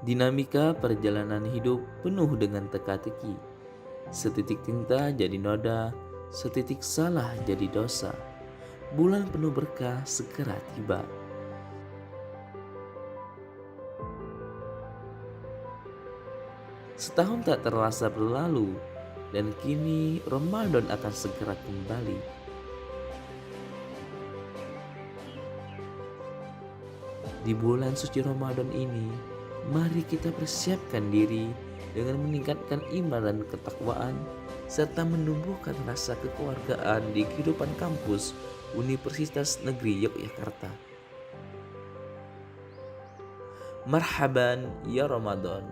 Dinamika perjalanan hidup penuh dengan teka-teki. Setitik tinta jadi noda, setitik salah jadi dosa. Bulan penuh berkah segera tiba. Setahun tak terasa berlalu, dan kini Ramadan akan segera kembali. Di bulan suci Ramadan ini, mari kita persiapkan diri dengan meningkatkan iman dan ketakwaan, serta menumbuhkan rasa kekeluargaan di kehidupan kampus Universitas Negeri Yogyakarta. Marhaban ya Ramadan.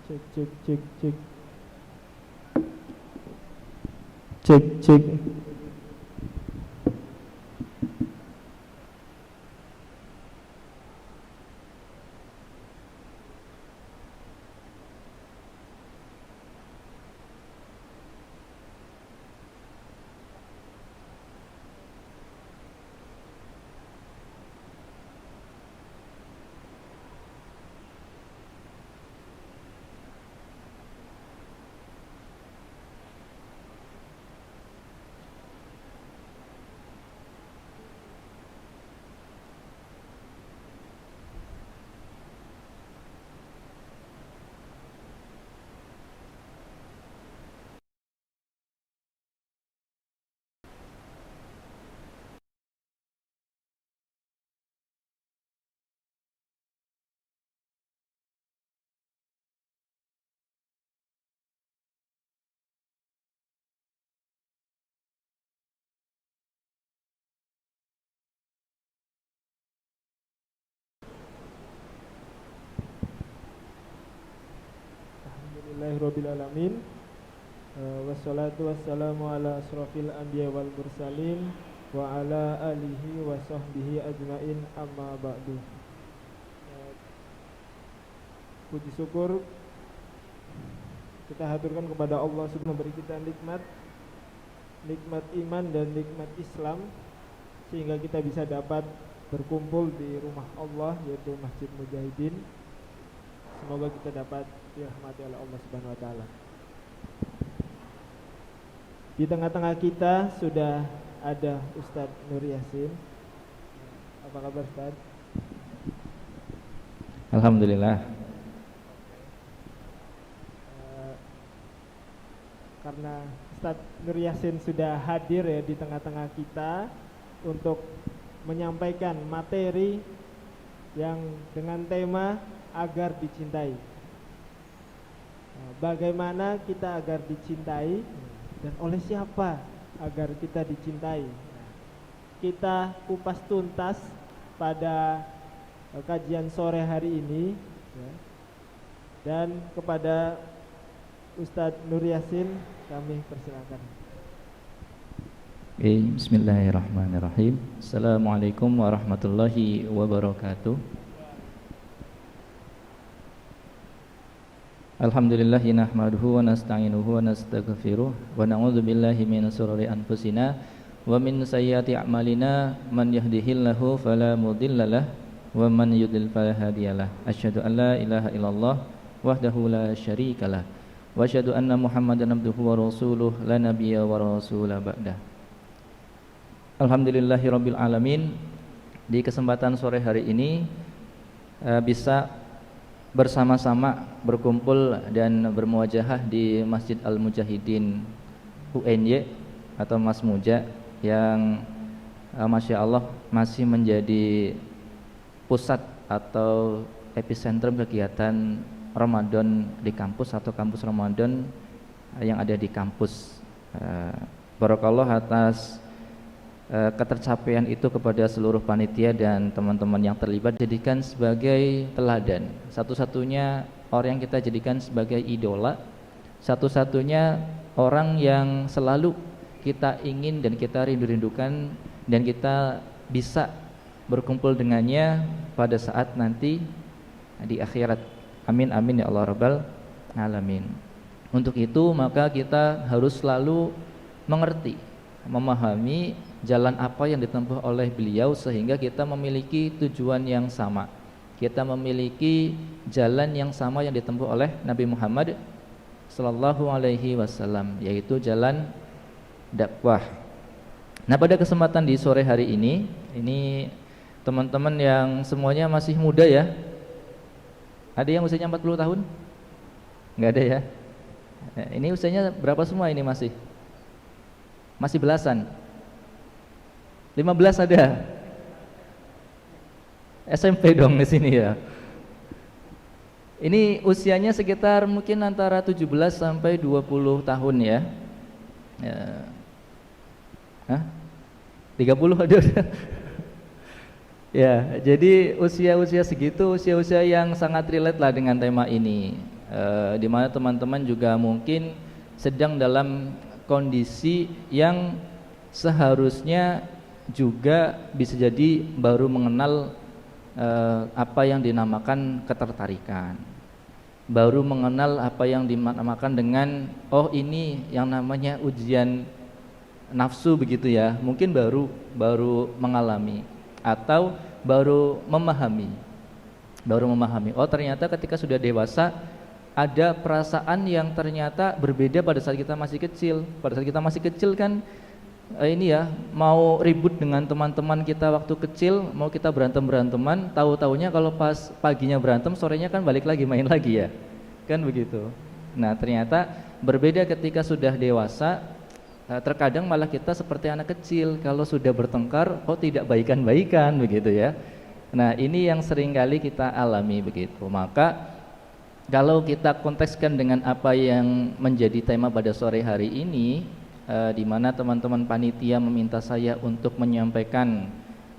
Cek cek cek cek cek cek. Alhamdulillahirrabbilalamin. Wassalatu wassalamu ala asrafil anbiya wal mursalin wa ala alihi wa sahbihi ajmain, amma ba'du. Puji syukur kita haturkan kepada Allah subhanahu memberi kita nikmat iman dan nikmat Islam, sehingga kita bisa dapat berkumpul di rumah Allah, yaitu Masjid Mujahidin. Semoga kita dapat dirahmati oleh Allah Subhanahu wa taala. Di tengah-tengah kita sudah ada Ustadz Nur Yasin. Apa kabar Ustadz? Alhamdulillah. karena Ustadz Nur Yasin sudah hadir ya di tengah-tengah kita untuk menyampaikan materi yang dengan tema agar dicintai. Bagaimana kita agar dicintai dan oleh siapa agar kita dicintai? Kita kupas tuntas pada kajian sore hari ini ya. Dan kepada Ustadz Nur Yasin kami persilakan. Bismillahirrahmanirrahim. Assalamualaikum warahmatullahi wabarakatuh. Alhamdulillahi nahmaduhu wa nasta'inuhu wa nastaghfiruh wa na'udzu billahi min shururi anfusina wa min sayyiati a'malina, man yahdihillahu fala mudhillalah wa man yudlil fala hadiyalah. Asyhadu an la ilaha illallah wahdahu la syarikalah wa asyhadu anna Muhammadan abduhu wa rasuluh la nabiyya wa rasula ba'dah. Alhamdulillahirabbil alamin. Di kesempatan sore hari ini bisa bersama-sama berkumpul dan bermuajahah di Masjid Al-Mujahidin UNY atau Mas Muja yang Masya Allah masih menjadi pusat atau epicentrum kegiatan Ramadan di kampus atau kampus Ramadan yang ada di kampus. Barakallah atas ketercapaian itu kepada seluruh panitia dan teman-teman yang terlibat, jadikan sebagai teladan, satu-satunya orang yang kita jadikan sebagai idola, satu-satunya orang yang selalu kita ingin dan kita rindu-rindukan dan kita bisa berkumpul dengannya pada saat nanti di akhirat. Amin amin ya Allah rabbal alamin. Untuk itu maka kita harus selalu mengerti, memahami jalan apa yang ditempuh oleh beliau sehingga kita memiliki tujuan yang sama. Kita memiliki jalan yang sama yang ditempuh oleh Nabi Muhammad sallallahu alaihi wasallam, yaitu jalan dakwah. Nah, pada kesempatan di sore hari ini teman-teman yang semuanya masih muda ya. Ada yang usianya 40 tahun? Enggak ada ya. Ini usianya berapa semua ini masih? Masih belasan. 15 ada. SMP dong di sini ya. Ini usianya sekitar mungkin antara 17 sampai 20 tahun ya. Hah? 30 ada. Ya, jadi usia-usia segitu, usia-usia yang sangat relate lah dengan tema ini. Di mana teman-teman juga mungkin sedang dalam kondisi yang seharusnya juga bisa jadi baru mengenal apa yang dinamakan ketertarikan, baru mengenal apa yang dinamakan dengan oh ini yang namanya ujian nafsu begitu ya, mungkin baru mengalami atau baru memahami oh ternyata ketika sudah dewasa ada perasaan yang ternyata berbeda pada saat kita masih kecil. Pada saat kita masih kecil kan ini ya, mau ribut dengan teman-teman kita waktu kecil, mau kita berantem-beranteman, tahu-taunya kalau pas paginya berantem, sorenya kan balik lagi main lagi ya, kan begitu. Nah ternyata berbeda ketika sudah dewasa. Terkadang malah kita seperti anak kecil, kalau sudah bertengkar, oh tidak baikan-baikan begitu ya. Nah ini yang seringkali kita alami begitu. Maka kalau kita kontekskan dengan apa yang menjadi tema pada sore hari ini, di mana teman-teman panitia meminta saya untuk menyampaikan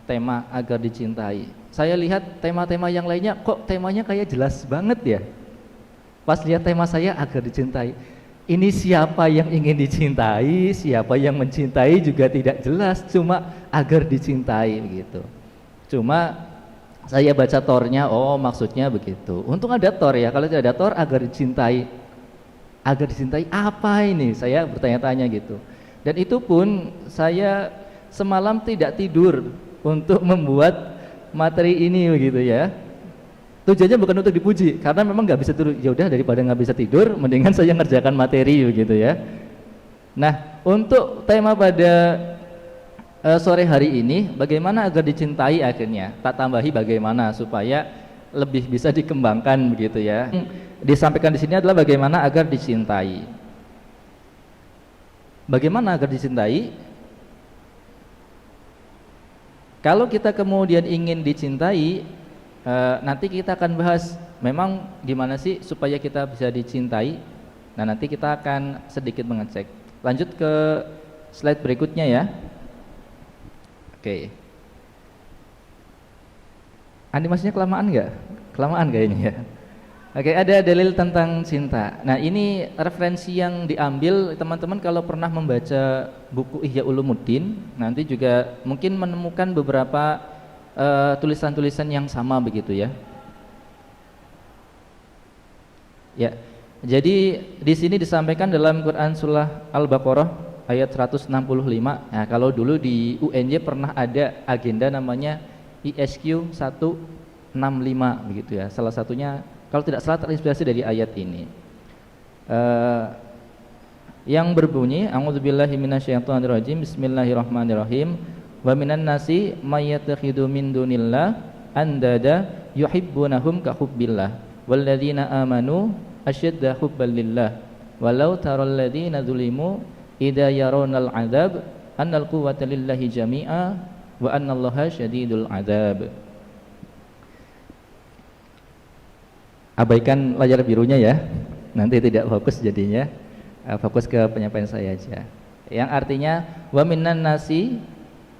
tema agar dicintai. Saya lihat tema-tema yang lainnya kok temanya kayak jelas banget ya. Pas lihat tema saya agar dicintai, ini siapa yang ingin dicintai, siapa yang mencintai juga tidak jelas, cuma agar dicintai begitu. Cuma saya baca tornya, oh maksudnya begitu. Untung ada tor ya, kalau tidak ada tor agar dicintai. Agar dicintai apa ini? Saya bertanya-tanya gitu. Dan itu pun saya semalam tidak tidur untuk membuat materi ini begitu ya. Tujuannya bukan untuk dipuji, karena memang nggak bisa tidur. Ya udah daripada nggak bisa tidur, mendingan saya ngerjakan materi begitu ya. Nah, untuk tema pada sore hari ini, bagaimana agar dicintai akhirnya? Tak tambahi bagaimana supaya lebih bisa dikembangkan begitu ya. Disampaikan di sini adalah bagaimana agar dicintai. Bagaimana agar dicintai? Kalau kita kemudian ingin dicintai, nanti kita akan bahas memang gimana sih supaya kita bisa dicintai. Nah, nanti kita akan sedikit mengecek. Lanjut ke slide berikutnya ya. Oke. Animasinya kelamaan nggak? Kelamaan kayaknya ya. Oke, ada dalil tentang cinta. Nah, ini referensi yang diambil teman-teman kalau pernah membaca buku Ihya Ulumuddin, nanti juga mungkin menemukan beberapa tulisan-tulisan yang sama begitu ya. Ya. Jadi di sini disampaikan dalam Quran surah Al-Baqarah ayat 165. Nah, kalau dulu di UNJ pernah ada agenda namanya ISQ 165 begitu ya. Salah satunya kalau tidak salah terinspirasi dari ayat ini, yang berbunyi a'udzubillahi minasyaitonirrajim, bismillahirrahmanirrahim, wa minan nasi may yattakhidhu min dunillah andada yuhibbunahum ka hubbillah walladzina amanu asyadda hubban lillah walau taral ladzina zulimu idza yarawna al'adzab annal quwwata lillahi jami'a wa annallaha syadidul adzab. Abaikan layar birunya ya, nanti tidak fokus jadinya, fokus ke penyampaian saya aja. Yang artinya wa minan nasi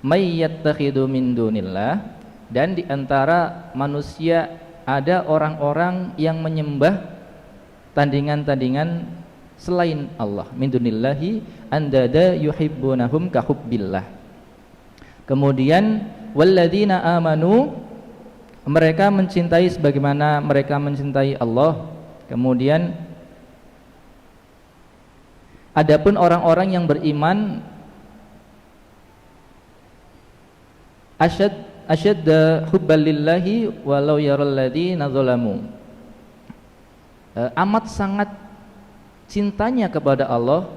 may yattakhidhu min dunillah, dan di antara manusia ada orang-orang yang menyembah tandingan-tandingan selain Allah, min dunillahi andada yuhibbunahum ka hubbillah. Kemudian walladzina amanu, mereka mencintai sebagaimana mereka mencintai Allah. Kemudian adapun orang-orang yang beriman asyadda hubban lillahi walau yaral ladzina zalamu, amat sangat cintanya kepada Allah,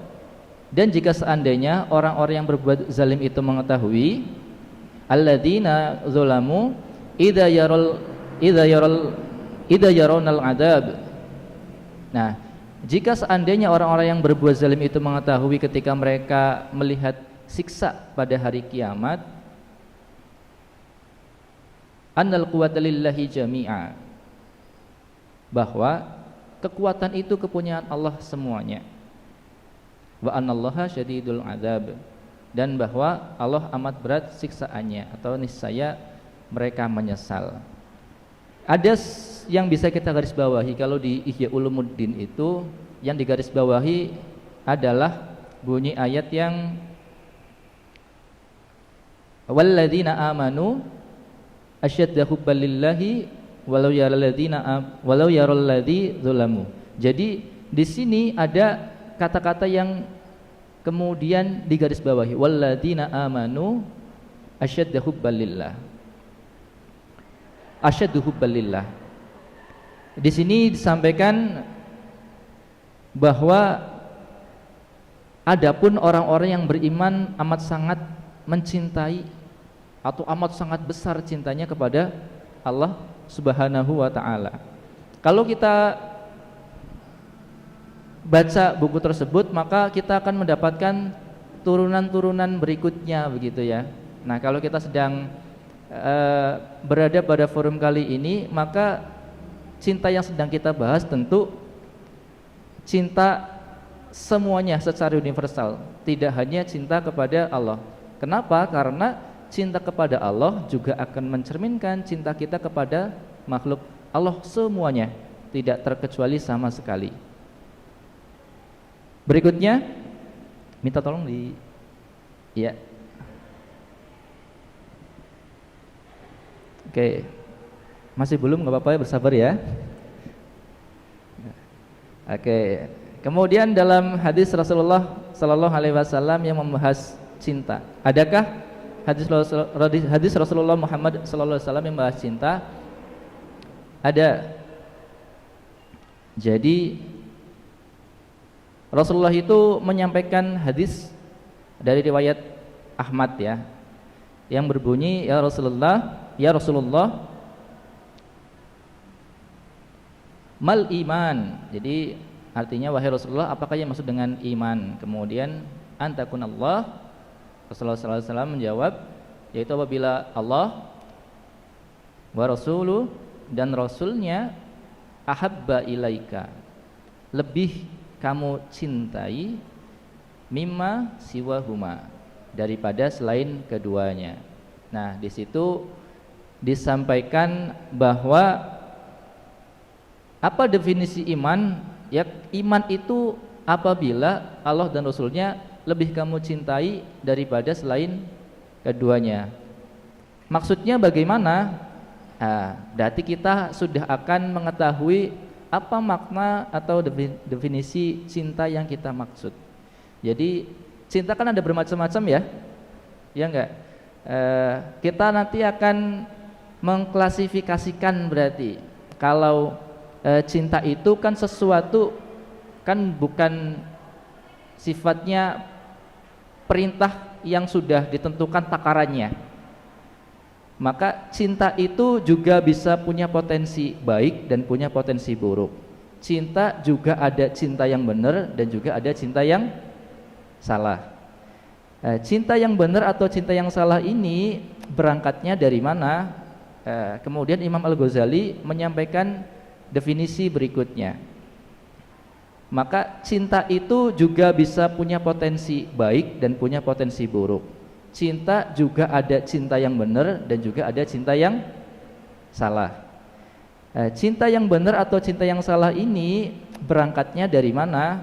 dan jika seandainya orang-orang yang berbuat zalim itu mengetahui, alladzina zalamu idza yaronal adab. Nah, jika seandainya orang-orang yang berbuat zalim itu mengetahui ketika mereka melihat siksa pada hari kiamat, annal quwwata lillahi jami'a, bahwa kekuatan itu kepunyaan Allah semuanya, wa annallaha syadidul adzab, dan bahwa Allah amat berat siksaannya, atau niscaya mereka menyesal. Ada yang bisa kita garis bawahi kalau di Ihya Ulumuddin itu, yang digaris bawahi adalah bunyi ayat yang walladzina amanu asyadda hubban lillahi walau yaral ladzi zalamu. Jadi di sini ada kata-kata yang kemudian digaris bawahi, walladzina amanu asyadda hubban lillah, asyaddu hubban lillah. Di sini disampaikan bahwa adapun orang-orang yang beriman amat sangat mencintai atau amat sangat besar cintanya kepada Allah Subhanahu wa taala. Kalau kita baca buku tersebut, maka kita akan mendapatkan turunan-turunan berikutnya begitu ya. Nah, kalau kita sedang berada pada forum kali ini, maka cinta yang sedang kita bahas tentu cinta semuanya secara universal, tidak hanya cinta kepada Allah. Kenapa? Karena cinta kepada Allah juga akan mencerminkan cinta kita kepada makhluk Allah semuanya, tidak terkecuali sama sekali. Berikutnya, minta tolong ya. Oke, masih belum, nggak apa-apa ya, bersabar ya. Oke, kemudian dalam hadis Rasulullah Sallallahu Alaihi Wasallam yang membahas cinta, adakah hadis Rasulullah Muhammad Sallallahu Alaihi Wasallam yang membahas cinta? Ada. Jadi Rasulullah itu menyampaikan hadis dari riwayat Ahmad ya, yang berbunyi, ya Rasulullah, mal iman. Jadi artinya, wahai Rasulullah, apakah yang maksud dengan iman? Kemudian antakunallah. Rasulullah SAW menjawab, yaitu apabila Allah wa rasuluh dan rasulnya ahabba ilaika, lebih kamu cintai, mimma siwahuma, daripada selain keduanya. Nah, di situ disampaikan bahwa apa definisi iman? Ya, iman itu apabila Allah dan Rasulnya lebih kamu cintai daripada selain keduanya. Maksudnya bagaimana? Berarti kita sudah akan mengetahui apa makna atau definisi cinta yang kita maksud. Jadi cinta kan ada bermacam-macam ya, ya enggak? Kita nanti akan mengklasifikasikan berarti kalau cinta itu kan sesuatu, kan bukan sifatnya perintah yang sudah ditentukan takarannya. Maka cinta itu juga bisa punya potensi baik dan punya potensi buruk. Cinta juga ada cinta yang benar dan juga ada cinta yang salah. Cinta yang benar atau cinta yang salah ini berangkatnya dari mana? Kemudian Imam Al-Ghazali menyampaikan definisi berikutnya. Maka cinta itu juga bisa punya potensi baik dan punya potensi buruk. Cinta juga ada cinta yang benar dan juga ada cinta yang salah. Cinta yang benar atau cinta yang salah ini berangkatnya dari mana?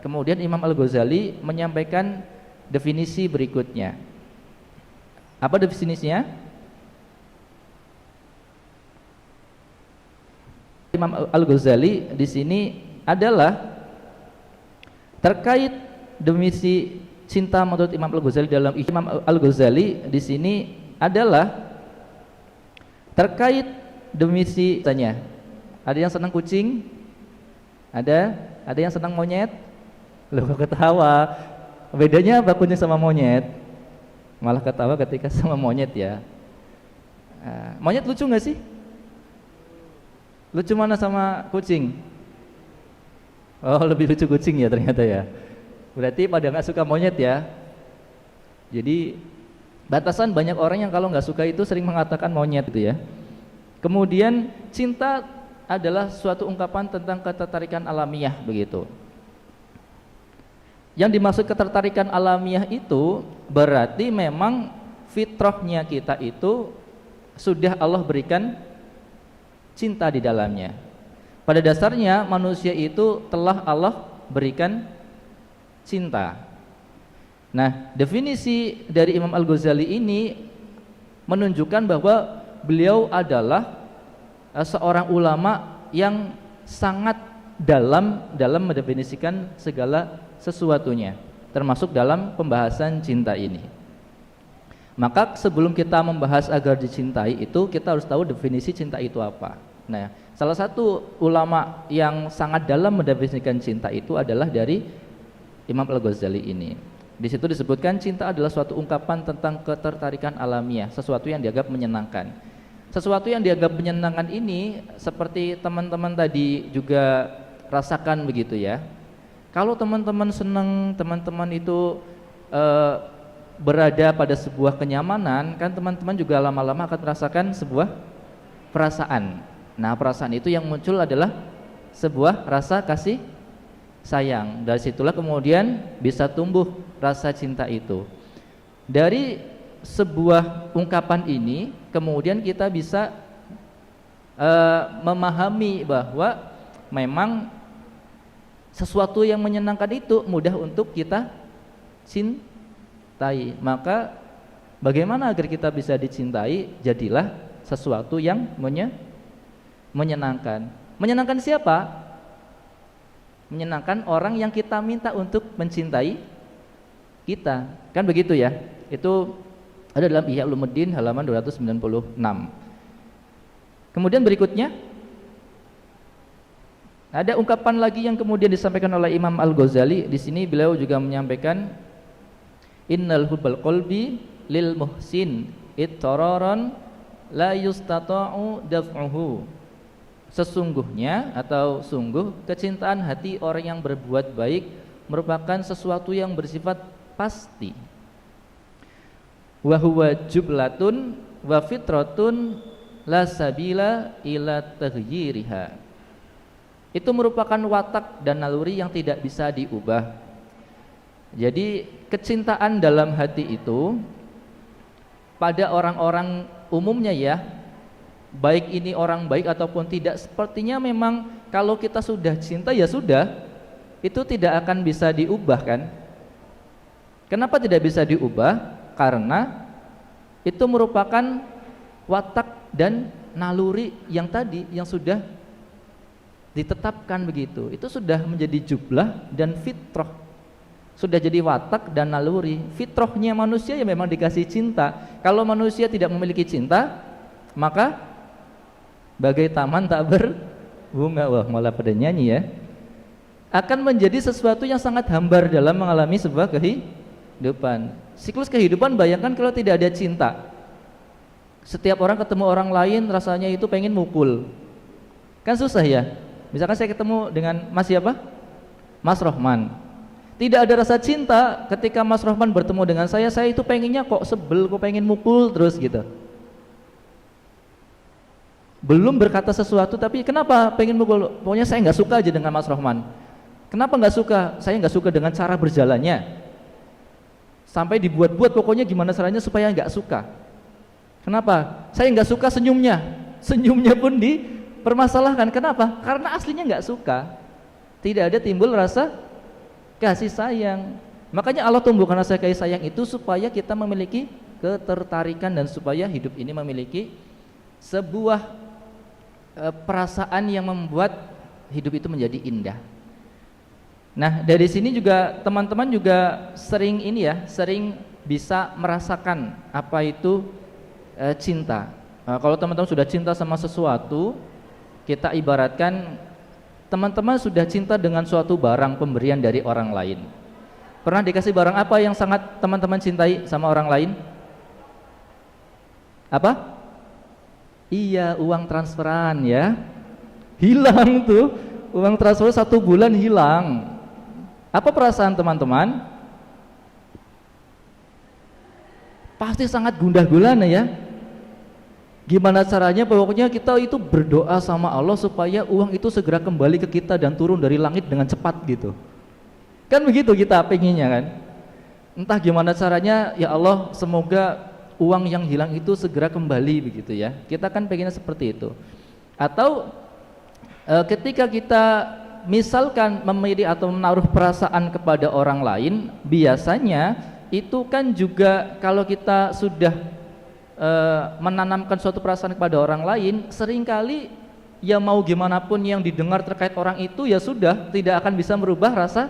Kemudian Imam Al-Ghazali menyampaikan definisi berikutnya. Apa definisinya? Imam Al-Ghazali di sini adalah terkait definisi cinta menurut Imam Al-Ghazali dalam Imam Al-Ghazali di sini adalah terkait definisi tanya. Ada yang senang kucing? Ada yang senang monyet? Loh, ketawa. Bedanya apa kucing sama monyet? Malah ketawa ketika sama monyet ya. Monyet lucu nggak sih? Lucu mana sama kucing? Oh, lebih lucu kucing ya ternyata ya. Berarti pada nggak suka monyet ya. Jadi batasan banyak orang yang kalau nggak suka itu sering mengatakan monyet gitu ya. Kemudian cinta adalah suatu ungkapan tentang ketertarikan alamiah begitu. Yang dimaksud ketertarikan alamiah itu berarti memang fitrahnya kita itu sudah Allah berikan cinta di dalamnya. Pada dasarnya manusia itu telah Allah berikan cinta. Nah, definisi dari Imam Al-Ghazali ini menunjukkan bahwa beliau adalah seorang ulama yang sangat dalam mendefinisikan segala sesuatunya, termasuk dalam pembahasan cinta ini. Maka sebelum kita membahas agar dicintai itu, kita harus tahu definisi cinta itu apa. Nah, salah satu ulama yang sangat dalam mendefinisikan cinta itu adalah dari Imam Al-Ghazali ini. Di situ disebutkan cinta adalah suatu ungkapan tentang ketertarikan alamiah, sesuatu yang dianggap menyenangkan. Sesuatu yang dianggap menyenangkan ini seperti teman-teman tadi juga rasakan begitu ya. Kalau teman-teman senang, teman-teman itu berada pada sebuah kenyamanan, kan teman-teman juga lama-lama akan merasakan sebuah perasaan. Nah, perasaan itu yang muncul adalah sebuah rasa kasih sayang. Dari situlah kemudian bisa tumbuh rasa cinta itu. Dari sebuah ungkapan ini kemudian kita bisa memahami bahwa memang sesuatu yang menyenangkan itu mudah untuk kita cintai. Maka bagaimana agar kita bisa dicintai? Jadilah sesuatu yang menyenangkan. Menyenangkan siapa? Menyenangkan orang yang kita minta untuk mencintai kita. Kan begitu ya? Itu ada dalam Ihya Ulumuddin halaman 296. Kemudian berikutnya ada ungkapan lagi yang kemudian disampaikan oleh Imam Al-Ghazali. Di sini beliau juga menyampaikan innal hubbal qalbi lil muhsin ittararan la yustata'u daf'uhu. Sesungguhnya atau sungguh kecintaan hati orang yang berbuat baik merupakan sesuatu yang bersifat pasti. Wa huwa jublatun wa fitratun la sabila ila taghyiriha. Itu merupakan watak dan naluri yang tidak bisa diubah. Jadi kecintaan dalam hati itu pada orang-orang umumnya ya, baik ini orang baik ataupun tidak, sepertinya memang kalau kita sudah cinta ya sudah, itu tidak akan bisa diubah kan. Kenapa tidak bisa diubah? Karena itu merupakan watak dan naluri yang tadi yang sudah ditetapkan begitu. Itu sudah menjadi jublah dan fitrah, sudah jadi watak dan naluri. Fitrahnya manusia ya memang dikasih cinta. Kalau manusia tidak memiliki cinta, maka bagai taman tak berbunga. Wah, malah pada nyanyi ya. Akan menjadi sesuatu yang sangat hambar dalam mengalami sebuah kehidupan. Siklus kehidupan, bayangkan kalau tidak ada cinta. Setiap orang ketemu orang lain rasanya itu pengen mukul. Kan susah ya. Misalkan saya ketemu dengan Mas siapa? Mas Rohman. Tidak ada rasa cinta ketika Mas Rohman bertemu dengan saya itu pengennya kok sebel, kok pengen mukul terus gitu. Belum berkata sesuatu tapi kenapa pengen mukul? Pokoknya saya nggak suka aja dengan Mas Rohman. Kenapa nggak suka? Saya nggak suka dengan cara berjalannya. Sampai dibuat-buat pokoknya gimana caranya supaya nggak suka. Kenapa? Saya nggak suka senyumnya. Senyumnya pun dipermasalahkan. Kenapa? Karena aslinya nggak suka. Tidak ada timbul rasa kasih sayang. Makanya Allah tumbuhkan rasa kasih sayang itu supaya kita memiliki ketertarikan dan supaya hidup ini memiliki sebuah perasaan yang membuat hidup itu menjadi indah. Nah, dari sini juga teman-teman juga sering sering bisa merasakan apa itu cinta. Kalau teman-teman sudah cinta sama sesuatu, kita ibaratkan teman-teman sudah cinta dengan suatu barang pemberian dari orang lain. Pernah dikasih barang apa yang sangat teman-teman cintai sama orang lain? Apa? Iya, uang transferan ya. Hilang tuh, uang transfer 1 bulan hilang. Apa perasaan teman-teman? Pasti sangat gundah gulana ya. Gimana caranya? Pokoknya kita itu berdoa sama Allah supaya uang itu segera kembali ke kita dan turun dari langit dengan cepat gitu. Kan begitu kita pengennya kan. Entah gimana caranya, ya Allah semoga uang yang hilang itu segera kembali begitu ya. Kita kan pengennya seperti itu. Atau ketika kita misalkan memilih atau menaruh perasaan kepada orang lain, biasanya itu kan juga kalau kita sudah menanamkan suatu perasaan kepada orang lain, seringkali ya mau gimana pun yang didengar terkait orang itu ya sudah tidak akan bisa merubah rasa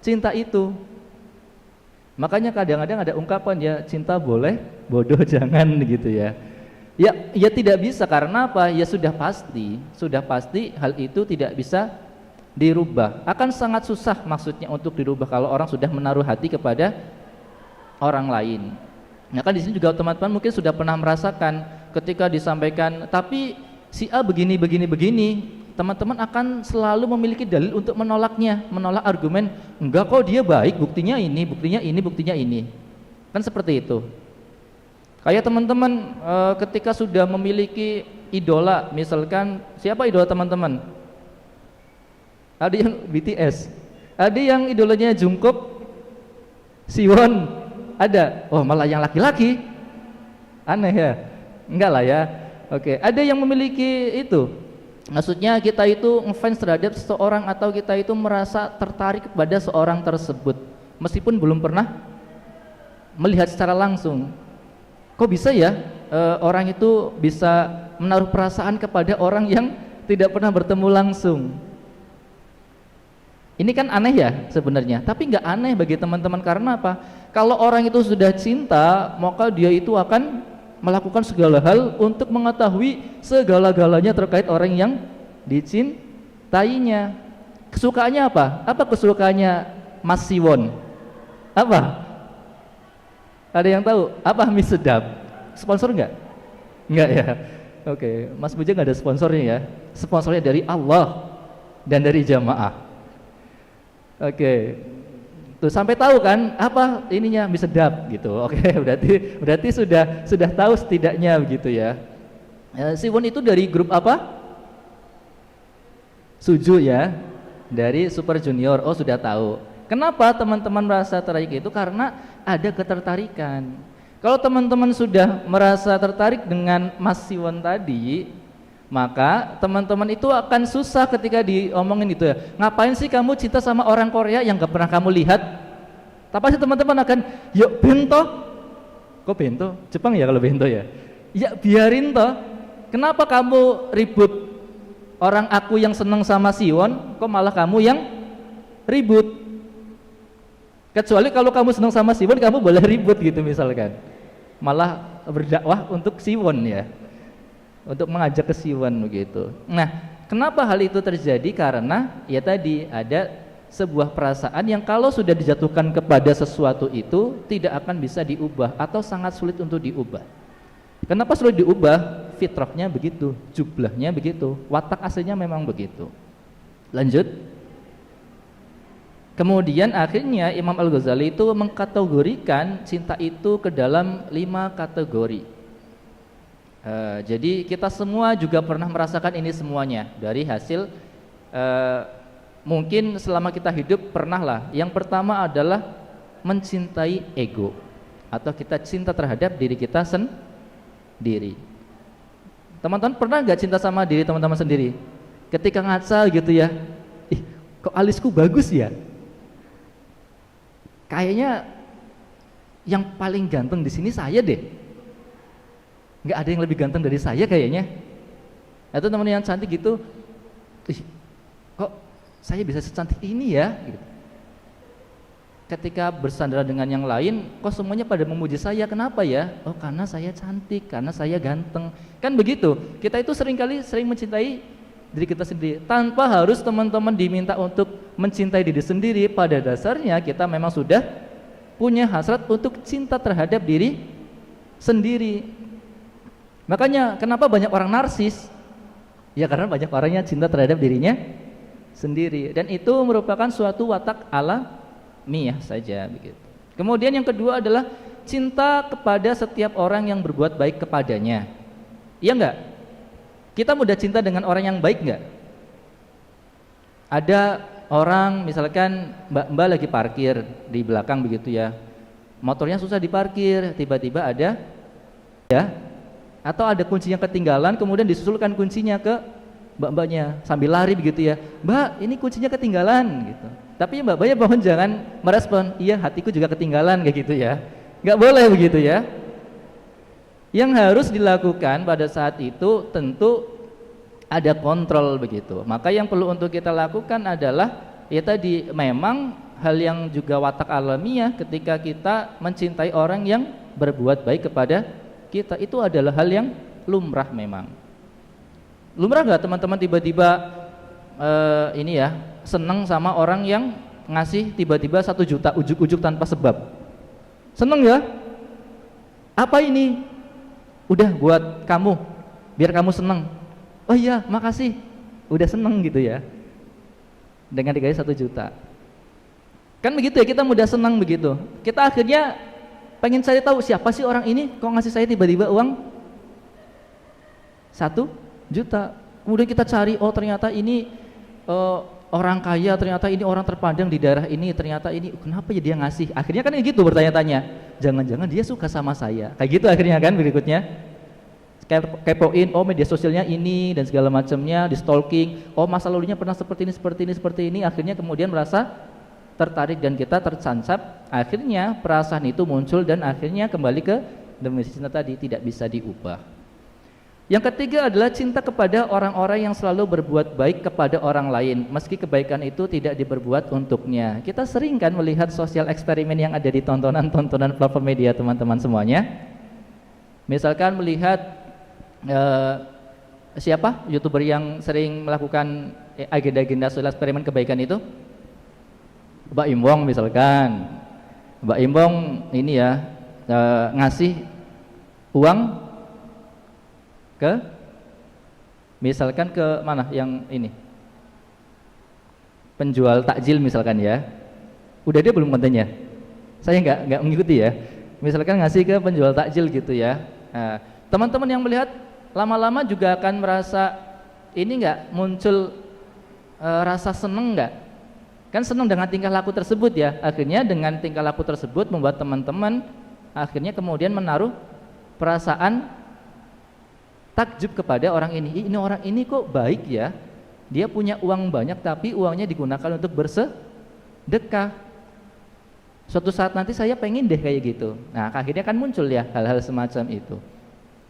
cinta itu. Makanya kadang-kadang ada ungkapan ya, cinta boleh, bodoh jangan gitu ya. Ya tidak bisa, karena apa? Ya sudah pasti hal itu tidak bisa dirubah. Akan sangat susah maksudnya untuk dirubah kalau orang sudah menaruh hati kepada orang lain. Nah kan di sini juga teman-teman mungkin sudah pernah merasakan ketika disampaikan tapi si A begini, teman-teman akan selalu memiliki dalil untuk menolaknya, menolak argumen, enggak kok dia baik, buktinya ini. Kan seperti itu. Kayak teman-teman ketika sudah memiliki idola, misalkan siapa idola teman-teman? Ada yang BTS, ada yang idolanya Jungkook, Siwon, ada. Oh malah yang laki-laki, aneh ya? Enggak lah ya. Oke, ada yang memiliki itu. Maksudnya kita itu ngefans terhadap seseorang atau kita itu merasa tertarik kepada seorang tersebut, meskipun belum pernah melihat secara langsung. Kok bisa ya orang itu bisa menaruh perasaan kepada orang yang tidak pernah bertemu langsung? Ini kan aneh ya sebenarnya, tapi nggak aneh bagi teman-teman. Karena apa? Kalau orang itu sudah cinta, maka dia itu akan melakukan segala hal untuk mengetahui segala-galanya terkait orang yang dicintainya. Kesukaannya apa? Apa kesukaannya Mas Siwon? Apa? Ada yang tahu? Apa mie sedap? Sponsor nggak? Nggak ya? Oke, Mas Puja nggak ada sponsornya ya? Sponsornya dari Allah dan dari jamaah. Oke, Tuh sampai tahu kan apa ininya mie sedap gitu. Oke, berarti sudah tahu setidaknya begitu ya. Siwon itu dari grup apa? Suju ya. Dari Super Junior. Oh, sudah tahu. Kenapa teman-teman merasa tertarik itu? Karena ada ketertarikan. Kalau teman-teman sudah merasa tertarik dengan Mas Siwon tadi, maka teman-teman itu akan susah ketika diomongin itu ya. Ngapain sih kamu cinta sama orang Korea yang gak pernah kamu lihat? Tapi sih teman-teman akan, yuk bento. Kok bento? Jepang ya kalau bento ya. Ya biarin toh. Kenapa kamu ribut? Orang aku yang seneng sama Siwon, kok malah kamu yang ribut? Kecuali kalau kamu seneng sama Siwon, kamu boleh ribut gitu misalkan. Malah berdakwah untuk Siwon ya. Untuk mengajak ke Siwon begitu. Nah, kenapa hal itu terjadi? Karena ya tadi ada sebuah perasaan yang kalau sudah dijatuhkan kepada sesuatu itu tidak akan bisa diubah atau sangat sulit untuk diubah. Kenapa sulit diubah? Fitrahnya begitu, jublahnya begitu, watak aslinya memang begitu. Lanjut. Kemudian akhirnya Imam Al-Ghazali itu mengkategorikan cinta itu ke dalam 5 kategori. Jadi kita semua juga pernah merasakan ini semuanya dari hasil mungkin selama kita hidup pernah lah. Yang pertama adalah mencintai ego atau kita cinta terhadap diri kita sendiri. Teman-teman pernah nggak cinta sama diri teman-teman sendiri? Ketika ngaca gitu ya, ih kok alisku bagus ya? Kayaknya yang paling ganteng di sini saya deh. Nggak ada yang lebih ganteng dari saya kayaknya. Atau teman yang cantik gitu, ih, kok saya bisa secantik ini ya? Gitu. Ketika bersandar dengan yang lain, kok semuanya pada memuji saya, kenapa ya? Oh karena saya cantik, karena saya ganteng. Kan begitu, kita itu sering mencintai diri kita sendiri. Tanpa harus teman-teman diminta untuk mencintai diri sendiri, pada dasarnya kita memang sudah punya hasrat untuk cinta terhadap diri sendiri. Makanya kenapa banyak orang narsis? Ya karena banyak orangnya cinta terhadap dirinya sendiri. Dan itu merupakan suatu watak alamiah saja begitu. Kemudian yang kedua adalah cinta kepada setiap orang yang berbuat baik kepadanya. Iya enggak? Kita mudah cinta dengan orang yang baik enggak? Ada orang misalkan mbak lagi parkir di belakang begitu ya. Motornya susah diparkir, tiba-tiba ada ya, atau ada kuncinya ketinggalan, kemudian disusulkan kuncinya ke mbak-mbaknya sambil lari begitu ya. Mbak, ini kuncinya ketinggalan gitu. Tapi mbak-mbaknya mohon jangan merespon, iya hatiku juga ketinggalan kayak gitu ya. Nggak boleh begitu ya. Yang harus dilakukan pada saat itu tentu ada kontrol begitu. Maka yang perlu untuk kita lakukan adalah ya tadi memang hal yang juga watak alamiah ketika kita mencintai orang yang berbuat baik kepada kita, itu adalah hal yang lumrah memang. Lumrah nggak teman-teman tiba-tiba ini ya seneng sama orang yang ngasih tiba-tiba 1 juta ujuk-ujuk tanpa sebab? Seneng ya? Apa ini? Udah buat kamu, biar kamu seneng. Oh iya, makasih. Udah seneng gitu ya. Dengan digaji 1 juta. Kan begitu ya, kita mudah senang begitu. Kita akhirnya pengen cari tahu siapa sih orang ini kok ngasih saya tiba-tiba uang 1 juta. Kemudian kita cari, oh ternyata ini orang kaya, ternyata ini orang terpandang di daerah ini, ternyata ini kenapa ya dia ngasih. Akhirnya kan gitu bertanya-tanya, jangan-jangan dia suka sama saya, kayak gitu akhirnya kan berikutnya. Kepoin, oh media sosialnya ini dan segala macamnya, di stalking, oh masa lalunya pernah seperti ini, akhirnya kemudian merasa tertarik dan kita tercancap, akhirnya perasaan itu muncul dan akhirnya kembali ke definisi cinta tadi, tidak bisa diubah. Yang ketiga adalah cinta kepada orang-orang yang selalu berbuat baik kepada orang lain meski kebaikan itu tidak diperbuat untuknya. Kita sering kan melihat sosial eksperimen yang ada di tontonan-tontonan platform media teman-teman semuanya. Misalkan melihat siapa YouTuber yang sering melakukan agenda-agenda sosial eksperimen kebaikan itu? Mbak Imbong misalkan. Mbak Imbong ini ya ngasih uang ke misalkan ke mana yang ini penjual takjil misalkan ya, Udah dia belum kontennya? Saya nggak mengikuti ya. Misalkan ngasih ke penjual takjil gitu ya. Nah, teman-teman yang melihat lama-lama juga akan merasa ini nggak muncul rasa seneng nggak? Kan seneng dengan tingkah laku tersebut ya. Akhirnya dengan tingkah laku tersebut membuat teman-teman akhirnya kemudian menaruh perasaan takjub kepada orang ini. Ini orang ini kok baik ya. Dia punya uang banyak tapi uangnya digunakan untuk bersedekah. Suatu saat nanti saya pengen deh kayak gitu. Nah, akhirnya kan muncul ya hal-hal semacam itu.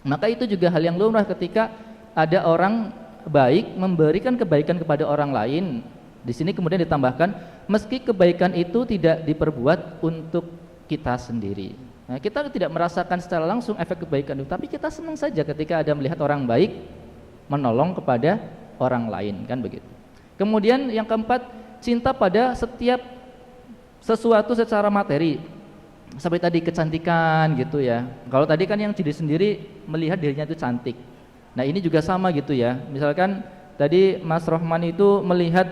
Maka itu juga hal yang lumrah ketika ada orang baik memberikan kebaikan kepada orang lain. Di sini kemudian ditambahkan meski kebaikan itu tidak diperbuat untuk kita sendiri. Nah, kita tidak merasakan secara langsung efek kebaikan itu, tapi kita senang saja ketika ada melihat orang baik menolong kepada orang lain, kan begitu. Kemudian yang keempat, cinta pada setiap sesuatu secara materi. Sampai tadi kecantikan gitu ya. Kalau tadi kan yang diri sendiri melihat dirinya itu cantik. Nah, ini juga sama gitu ya. Misalkan tadi Mas Rohman itu melihat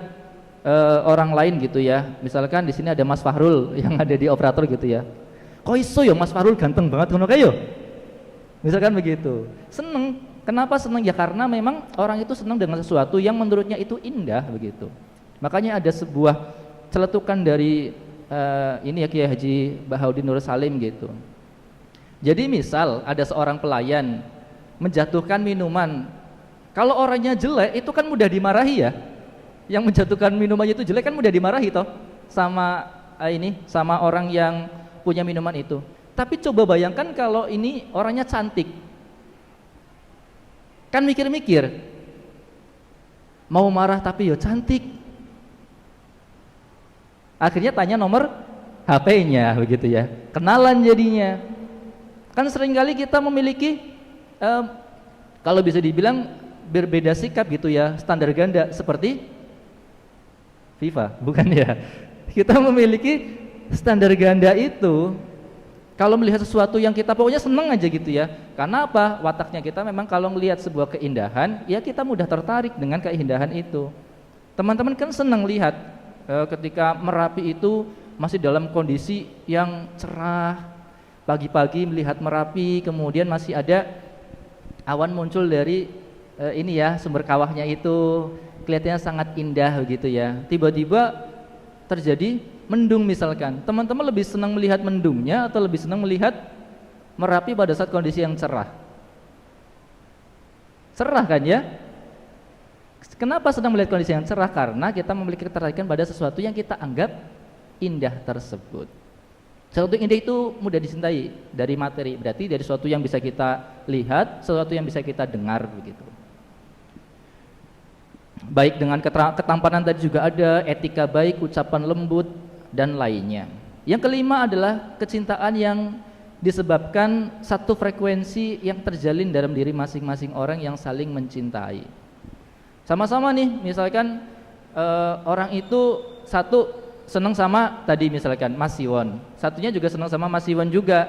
orang lain gitu ya. Misalkan di sini ada Mas Fahrul yang ada di operator gitu ya. Kok iso ya Mas Fahrul ganteng banget ngono kae yo? Misalkan begitu. Seneng. Kenapa seneng? Ya karena memang orang itu senang dengan sesuatu yang menurutnya itu indah begitu. Makanya ada sebuah celetukan dari ini ya Kiai Haji Bahaudin Nur Salim gitu. Jadi misal ada seorang pelayan menjatuhkan minuman. Kalau orangnya jelek itu kan mudah dimarahi ya. Yang menjatuhkan minumannya itu jelek kan mudah dimarahi toh sama sama orang yang punya minuman itu. Tapi coba bayangkan kalau ini orangnya cantik. Kan mikir-mikir. Mau marah tapi yo cantik. Akhirnya tanya nomor HP-nya begitu ya. Kenalan jadinya. Kan seringkali kita memiliki kalau bisa dibilang berbeda sikap gitu ya, standar ganda seperti FIFA, bukan ya? Kita memiliki standar ganda itu kalau melihat sesuatu yang kita pokoknya seneng aja gitu ya. Karena apa? Wataknya kita memang kalau melihat sebuah keindahan, ya kita mudah tertarik dengan keindahan itu. Teman-teman kan senang lihat ketika Merapi itu masih dalam kondisi yang cerah. Pagi-pagi melihat Merapi, kemudian masih ada awan muncul dari ini ya, sumber kawahnya itu kelihatannya sangat indah begitu ya. Tiba-tiba terjadi mendung misalkan. Teman-teman lebih senang melihat mendungnya atau lebih senang melihat Merapi pada saat kondisi yang cerah? Cerah kan ya? Kenapa sedang melihat kondisi yang cerah? Karena kita memiliki ketertarikan pada sesuatu yang kita anggap indah tersebut. Sesuatu indah itu mudah dicintai dari materi, berarti dari sesuatu yang bisa kita lihat, sesuatu yang bisa kita dengar begitu. Baik dengan ketampanan tadi juga ada, etika baik, ucapan lembut dan lainnya. Yang kelima adalah kecintaan yang disebabkan satu frekuensi yang terjalin dalam diri masing-masing orang yang saling mencintai. Sama-sama nih, misalkan orang itu satu senang sama tadi misalkan Mas Siwon, satunya juga senang sama Mas Siwon juga.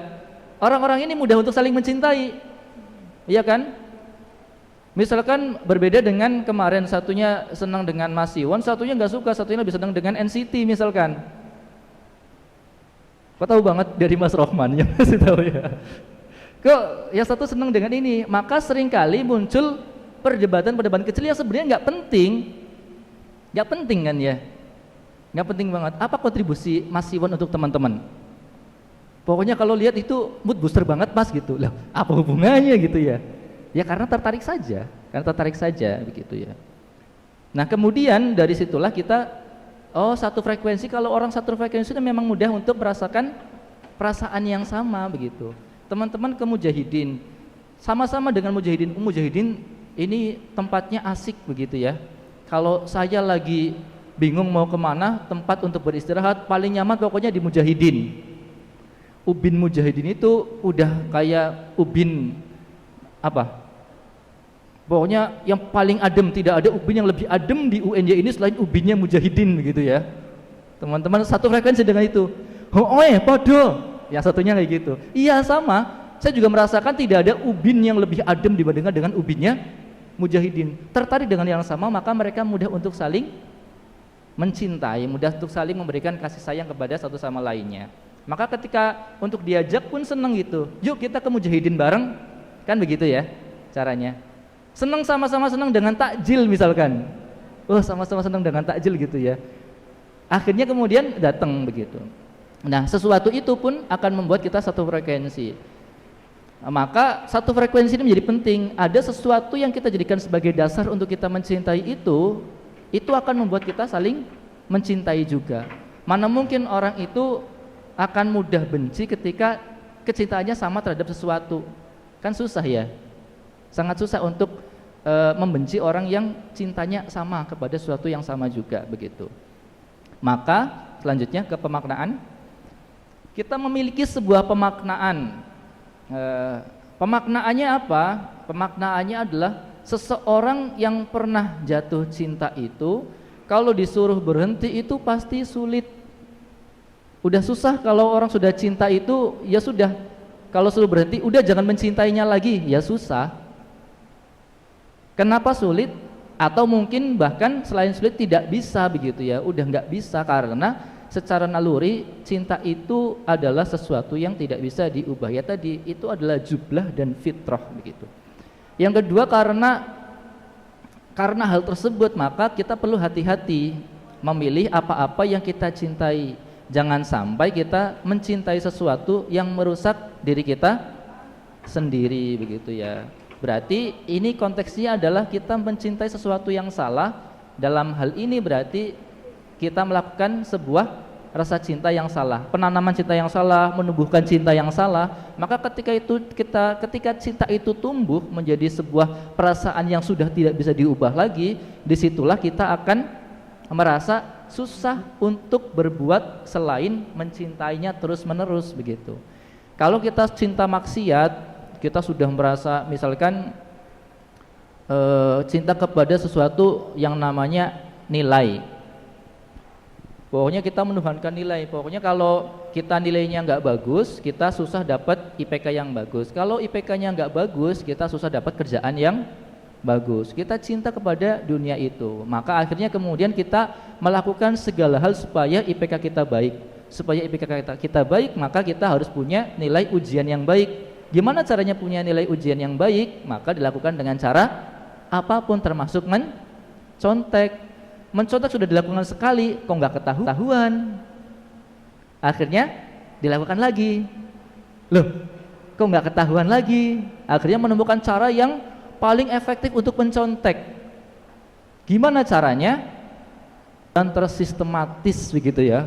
Orang-orang ini mudah untuk saling mencintai, iya kan? Misalkan berbeda dengan kemarin, satunya senang dengan Mas Siwon, satunya nggak suka, satunya lebih senang dengan NCT misalkan. Kok tahu banget dari Mas Rohman ya, masih tahu ya. Kok ya satu senang dengan ini, maka seringkali muncul perdebatan kecil yang sebenarnya nggak penting kan ya, nggak penting banget. Apa kontribusi Mas Siwon untuk teman-teman? Pokoknya kalau lihat itu mood booster banget Mas gitu. Lah, apa hubungannya gitu ya? Ya karena tertarik saja begitu ya. Nah kemudian dari situlah kita satu frekuensi. Kalau orang satu frekuensi itu memang mudah untuk merasakan perasaan yang sama begitu. Teman-teman ke Mujahidin, sama-sama dengan Mujahidin ini tempatnya asik begitu ya. Kalau saya lagi bingung mau kemana tempat untuk beristirahat, paling nyaman pokoknya di Mujahidin. Ubin Mujahidin itu udah kayak ubin apa? Pokoknya yang paling adem, tidak ada ubin yang lebih adem di UNJ ini selain ubinnya Mujahidin begitu ya. Teman-teman satu frekuensi dengan itu. Podo. Yang satunya kayak gitu. Iya sama. Saya juga merasakan tidak ada ubin yang lebih adem dibandingkan dengan ubinnya Mujahidin. Tertarik dengan yang sama, maka mereka mudah untuk saling mencintai, mudah untuk saling memberikan kasih sayang kepada satu sama lainnya. Maka ketika untuk diajak pun seneng gitu, yuk kita ke mujahidin bareng, kan begitu ya caranya. Seneng, sama-sama seneng dengan takjil misalkan, oh sama-sama seneng dengan takjil gitu ya. Akhirnya kemudian datang begitu. Nah, sesuatu itu pun akan membuat kita satu frekuensi. Maka satu frekuensi ini menjadi penting. Ada sesuatu yang kita jadikan sebagai dasar untuk kita mencintai itu akan membuat kita saling mencintai juga. Mana mungkin orang itu akan mudah benci ketika kecintaannya sama terhadap sesuatu. Kan susah ya. Sangat susah untuk membenci orang yang cintanya sama kepada sesuatu yang sama juga begitu. Maka selanjutnya ke pemaknaan. Kita memiliki sebuah pemaknaan. Pemaknaannya apa? Pemaknaannya adalah seseorang yang pernah jatuh cinta itu kalau disuruh berhenti itu pasti sulit. Udah susah kalau orang sudah cinta itu, ya sudah. Kalau suruh berhenti, udah jangan mencintainya lagi, ya susah. Kenapa sulit? Atau mungkin bahkan selain sulit tidak bisa begitu ya, udah nggak bisa karena secara naluri cinta itu adalah sesuatu yang tidak bisa diubah. Ya tadi itu adalah jublah dan fitrah begitu. Yang kedua karena hal tersebut maka kita perlu hati-hati memilih apa-apa yang kita cintai. Jangan sampai kita mencintai sesuatu yang merusak diri kita sendiri begitu ya. Berarti ini konteksnya adalah kita mencintai sesuatu yang salah. Dalam hal ini berarti kita melakukan sebuah rasa cinta yang salah, penanaman cinta yang salah, menumbuhkan cinta yang salah. Maka ketika cinta itu tumbuh menjadi sebuah perasaan yang sudah tidak bisa diubah lagi, disitulah kita akan merasa susah untuk berbuat selain mencintainya terus-menerus begitu. Kalau kita cinta maksiat, kita sudah merasa misalkan cinta kepada sesuatu yang namanya nilai. Pokoknya kita menuhankan nilai. Pokoknya kalau kita nilainya nggak bagus, kita susah dapat IPK yang bagus. Kalau IPK-nya nggak bagus, kita susah dapat kerjaan yang bagus. Kita cinta kepada dunia itu. Maka akhirnya kemudian kita melakukan segala hal supaya IPK kita baik. Supaya IPK kita baik, maka kita harus punya nilai ujian yang baik. Gimana caranya punya nilai ujian yang baik? Maka dilakukan dengan cara apapun termasuk mencontek. Mencontek sudah dilakukan sekali, kok nggak ketahuan. Akhirnya dilakukan lagi. Loh, kok nggak ketahuan lagi? Akhirnya menemukan cara yang paling efektif untuk mencontek. Gimana caranya? Dan tersistematis begitu ya.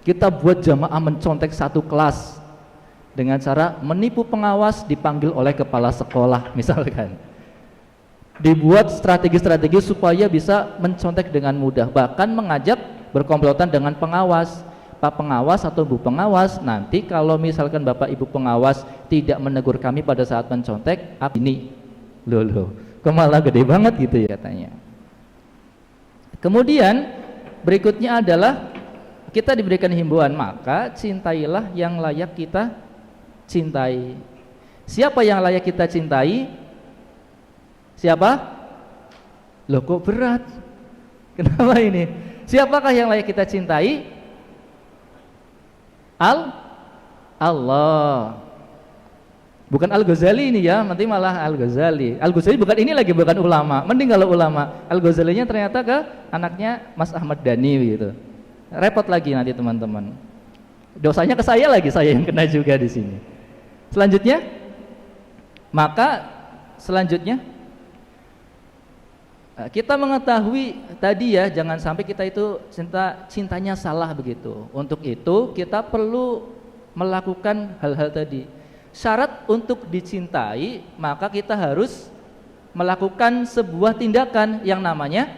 Kita buat jamaah mencontek satu kelas dengan cara menipu pengawas dipanggil oleh kepala sekolah misalkan. Dibuat strategi-strategi supaya bisa mencontek dengan mudah, bahkan mengajak berkomplotan dengan pengawas. Pak pengawas atau Bu pengawas, nanti kalau misalkan Bapak Ibu pengawas tidak menegur kami pada saat mencontek, ini loh, kok malah gede banget gitu ya katanya. Kemudian berikutnya adalah kita diberikan himbauan, maka cintailah yang layak kita cintai. Siapa yang layak kita cintai? Siapa? Loh kok berat? Kenapa ini? Siapakah yang layak kita cintai? Allah. Bukan Al-Ghazali ini ya, nanti malah Al-Ghazali. Al-Ghazali bukan ini lagi, bukan ulama. Mending kalau ulama. Al-Ghazalinya ternyata ke anaknya Mas Ahmad Dhani gitu. Repot lagi nanti teman-teman. Dosanya ke saya lagi, saya yang kena juga di sini. Selanjutnya, kita mengetahui tadi ya, jangan sampai kita itu cintanya salah begitu. Untuk itu kita perlu melakukan hal-hal tadi. Syarat untuk dicintai, maka kita harus melakukan sebuah tindakan yang namanya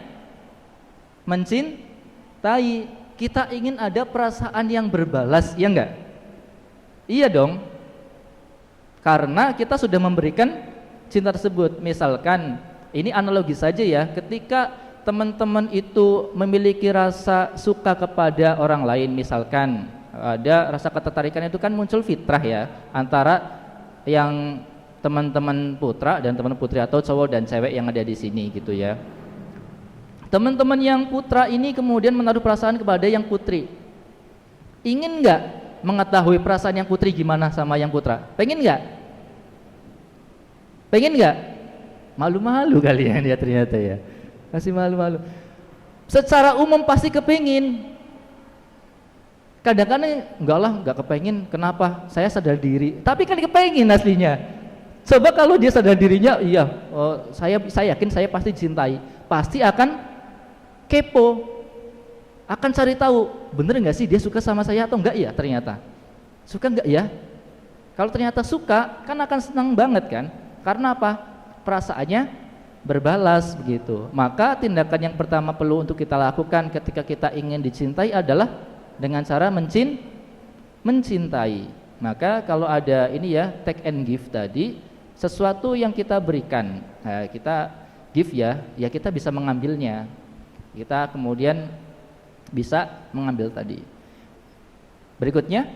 mencintai. Kita ingin ada perasaan yang berbalas, ya enggak? Iya dong. Karena kita sudah memberikan cinta tersebut. Misalkan ini analogi saja ya, ketika teman-teman itu memiliki rasa suka kepada orang lain, misalkan ada rasa ketertarikan, itu kan muncul fitrah ya, antara yang teman-teman putra dan teman putri atau cowok dan cewek yang ada di sini gitu ya. Teman-teman yang putra ini kemudian menaruh perasaan kepada yang putri. Ingin nggak mengetahui perasaan yang putri gimana sama yang putra? Pengen nggak? Pengen nggak? Malu-malu kalian ya ternyata ya. Masih malu-malu. Secara umum pasti kepingin. Kadang-kadang enggak lah, enggak kepengin. Kenapa? Saya sadar diri. Tapi kan kepengin aslinya. Coba kalau dia sadar dirinya, iya, saya yakin saya pasti dicintai. Pasti akan kepo, akan cari tahu bener nggak sih dia suka sama saya atau enggak ya, ternyata suka enggak ya. Kalau ternyata suka kan akan senang banget kan, karena apa? Perasaannya berbalas begitu. Maka tindakan yang pertama perlu untuk kita lakukan ketika kita ingin dicintai adalah dengan cara mencintai. Maka kalau ada ini ya, take and give tadi, sesuatu yang kita berikan, nah, kita give ya kita bisa mengambilnya. Kita kemudian bisa mengambil tadi. Berikutnya,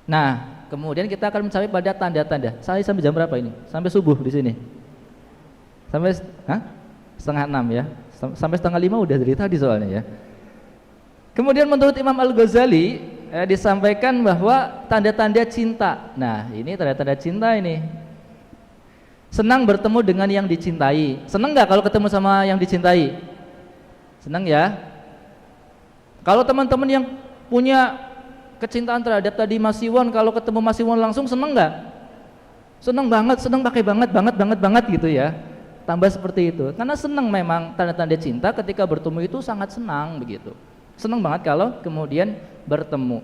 nah kemudian kita akan mencapai pada tanda-tanda. Saya sampai jam berapa ini? Sampai subuh di sini. Sampai setengah 6 ya. Sampai setengah 5 udah dari tadi soalnya ya. Kemudian menurut Imam Al-Ghazali disampaikan bahwa tanda-tanda cinta. Nah ini tanda-tanda cinta ini. Senang bertemu dengan yang dicintai. Senang nggak kalau ketemu sama yang dicintai? Senang ya. Kalau teman-teman yang punya kecintaan terhadap tadi Mas Iwon, kalau ketemu Mas Iwon langsung senang nggak? Senang banget, senang pakai banget gitu ya. Tambah seperti itu. Karena senang memang tanda-tanda cinta ketika bertemu itu sangat senang begitu. Senang banget kalau kemudian bertemu.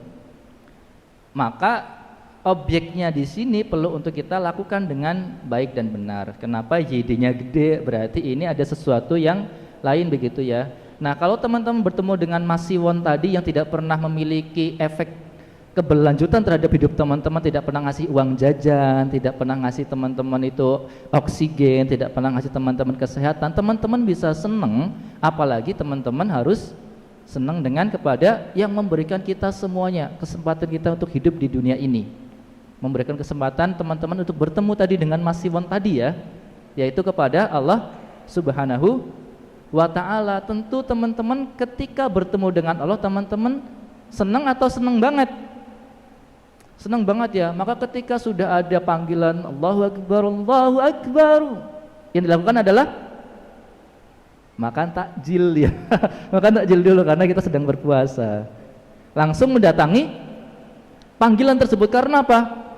Maka objeknya di sini perlu untuk kita lakukan dengan baik dan benar. Kenapa YD-nya gede? Berarti ini ada sesuatu yang lain begitu ya. Nah, kalau teman-teman bertemu dengan Mas Siwon tadi yang tidak pernah memiliki efek keberlanjutan terhadap hidup teman-teman, tidak pernah ngasih uang jajan, tidak pernah ngasih teman-teman itu oksigen, tidak pernah ngasih teman-teman kesehatan, teman-teman bisa seneng, apalagi teman-teman harus senang dengan kepada yang memberikan kita semuanya, kesempatan kita untuk hidup di dunia ini. Memberikan kesempatan teman-teman untuk bertemu tadi dengan Mas Siwon tadi ya, yaitu kepada Allah Subhanahu wa ta'ala. Tentu teman-teman ketika bertemu dengan Allah, teman-teman senang atau senang banget? Senang banget ya. Maka ketika sudah ada panggilan Allahu Akbar, yang dilakukan adalah makan takjil ya. Makan takjil dulu karena kita sedang berpuasa. Langsung mendatangi panggilan tersebut. Karena apa?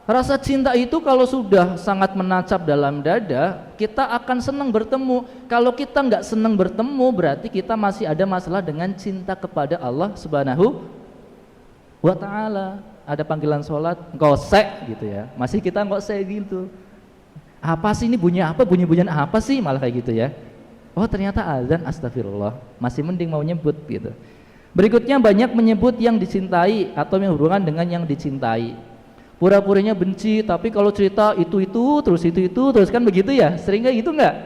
Rasa cinta itu kalau sudah sangat menancap dalam dada, kita akan senang bertemu. Kalau kita nggak senang bertemu, berarti kita masih ada masalah dengan cinta kepada Allah Subhanahu wa ta'ala. Ada panggilan sholat, ngosek gitu ya. Masih kita ngosek gitu. Apa sih ini bunyi apa? Bunyi-bunyian apa sih? Malah kayak gitu ya. Oh ternyata azan, astagfirullah. Masih mending mau nyebut gitu. Berikutnya banyak menyebut yang dicintai atau yang berhubungan dengan yang dicintai. Pura-puranya benci, tapi kalau cerita itu terus kan begitu ya? Sering kayak gitu nggak?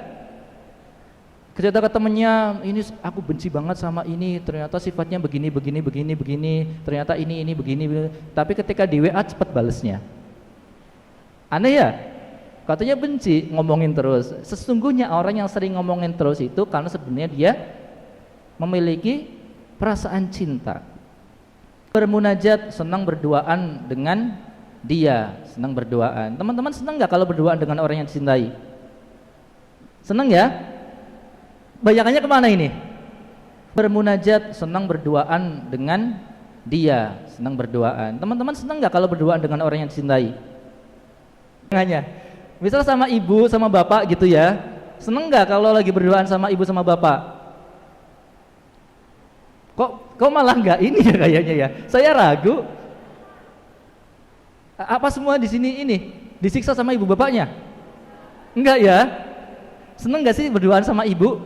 Cerita ke temennya, ini aku benci banget sama ini, ternyata sifatnya begini, ternyata ini begini. Tapi ketika di WA cepat balesnya. Aneh ya? Katanya benci, ngomongin terus. Sesungguhnya orang yang sering ngomongin terus itu karena sebenarnya dia memiliki perasaan cinta. Bermunajat, senang berduaan dengan dia, senang berduaan. Teman-teman senang nggak kalau berduaan dengan orang yang dicintai? Senang ya? Bayangannya kemana ini? Bermunajat, senang berduaan dengan dia, senang berduaan. Teman-teman senang nggak kalau berduaan dengan orang yang dicintai? Hanya, misal sama ibu, sama bapak gitu ya. Senang nggak kalau lagi berduaan sama ibu sama bapak? Kok malah nggak ini ya kayaknya ya? Saya ragu. Apa semua di sini ini disiksa sama ibu bapaknya? Enggak ya? Seneng nggak sih berduaan sama ibu?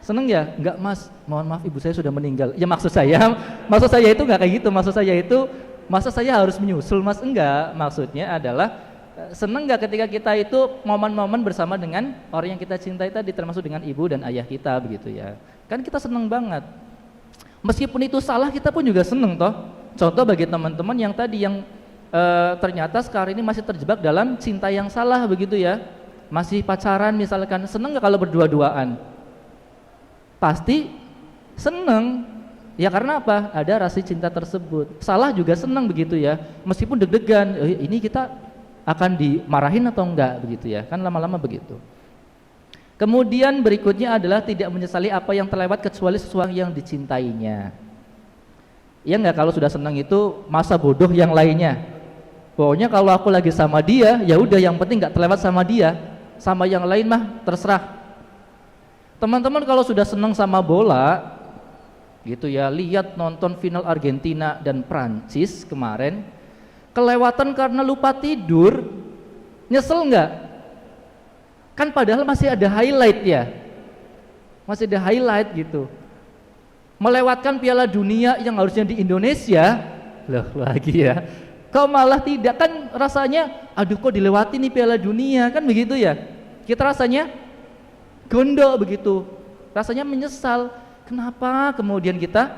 Seneng ya? Enggak mas, mohon maaf ibu saya sudah meninggal. Ya maksud saya itu nggak kayak gitu. Maksud saya itu, masa saya harus menyusul mas? Enggak. Maksudnya adalah seneng nggak ketika kita itu momen-momen bersama dengan orang yang kita cintai tadi, termasuk dengan ibu dan ayah kita begitu ya? Kan kita seneng banget. Meskipun itu salah kita pun juga seneng toh. Contoh bagi teman-teman yang tadi yang ternyata sekarang ini masih terjebak dalam cinta yang salah begitu ya. Masih pacaran misalkan, seneng nggak kalau berdua-duaan? Pasti seneng. Ya karena apa? Ada rasa cinta tersebut. Salah juga seneng begitu ya. Meskipun deg-degan, ini kita akan dimarahin atau enggak begitu ya. Kan lama-lama begitu. Kemudian berikutnya adalah tidak menyesali apa yang terlewat kecuali sesuatu yang dicintainya. Ya enggak, kalau sudah senang itu masa bodoh yang lainnya. Pokoknya kalau aku lagi sama dia, ya udah yang penting enggak terlewat sama dia. Sama yang lain mah terserah. Teman-teman kalau sudah senang sama bola gitu ya, lihat nonton final Argentina dan Prancis kemarin, kelewatan karena lupa tidur, nyesel nggak? Kan padahal masih ada highlight ya, masih ada highlight gitu. Melewatkan Piala Dunia yang harusnya di Indonesia, loh lagi ya, kok malah tidak? Kan rasanya, aduh kok dilewati nih Piala Dunia, kan begitu ya? Kita rasanya gondok begitu, rasanya menyesal. Kenapa kemudian kita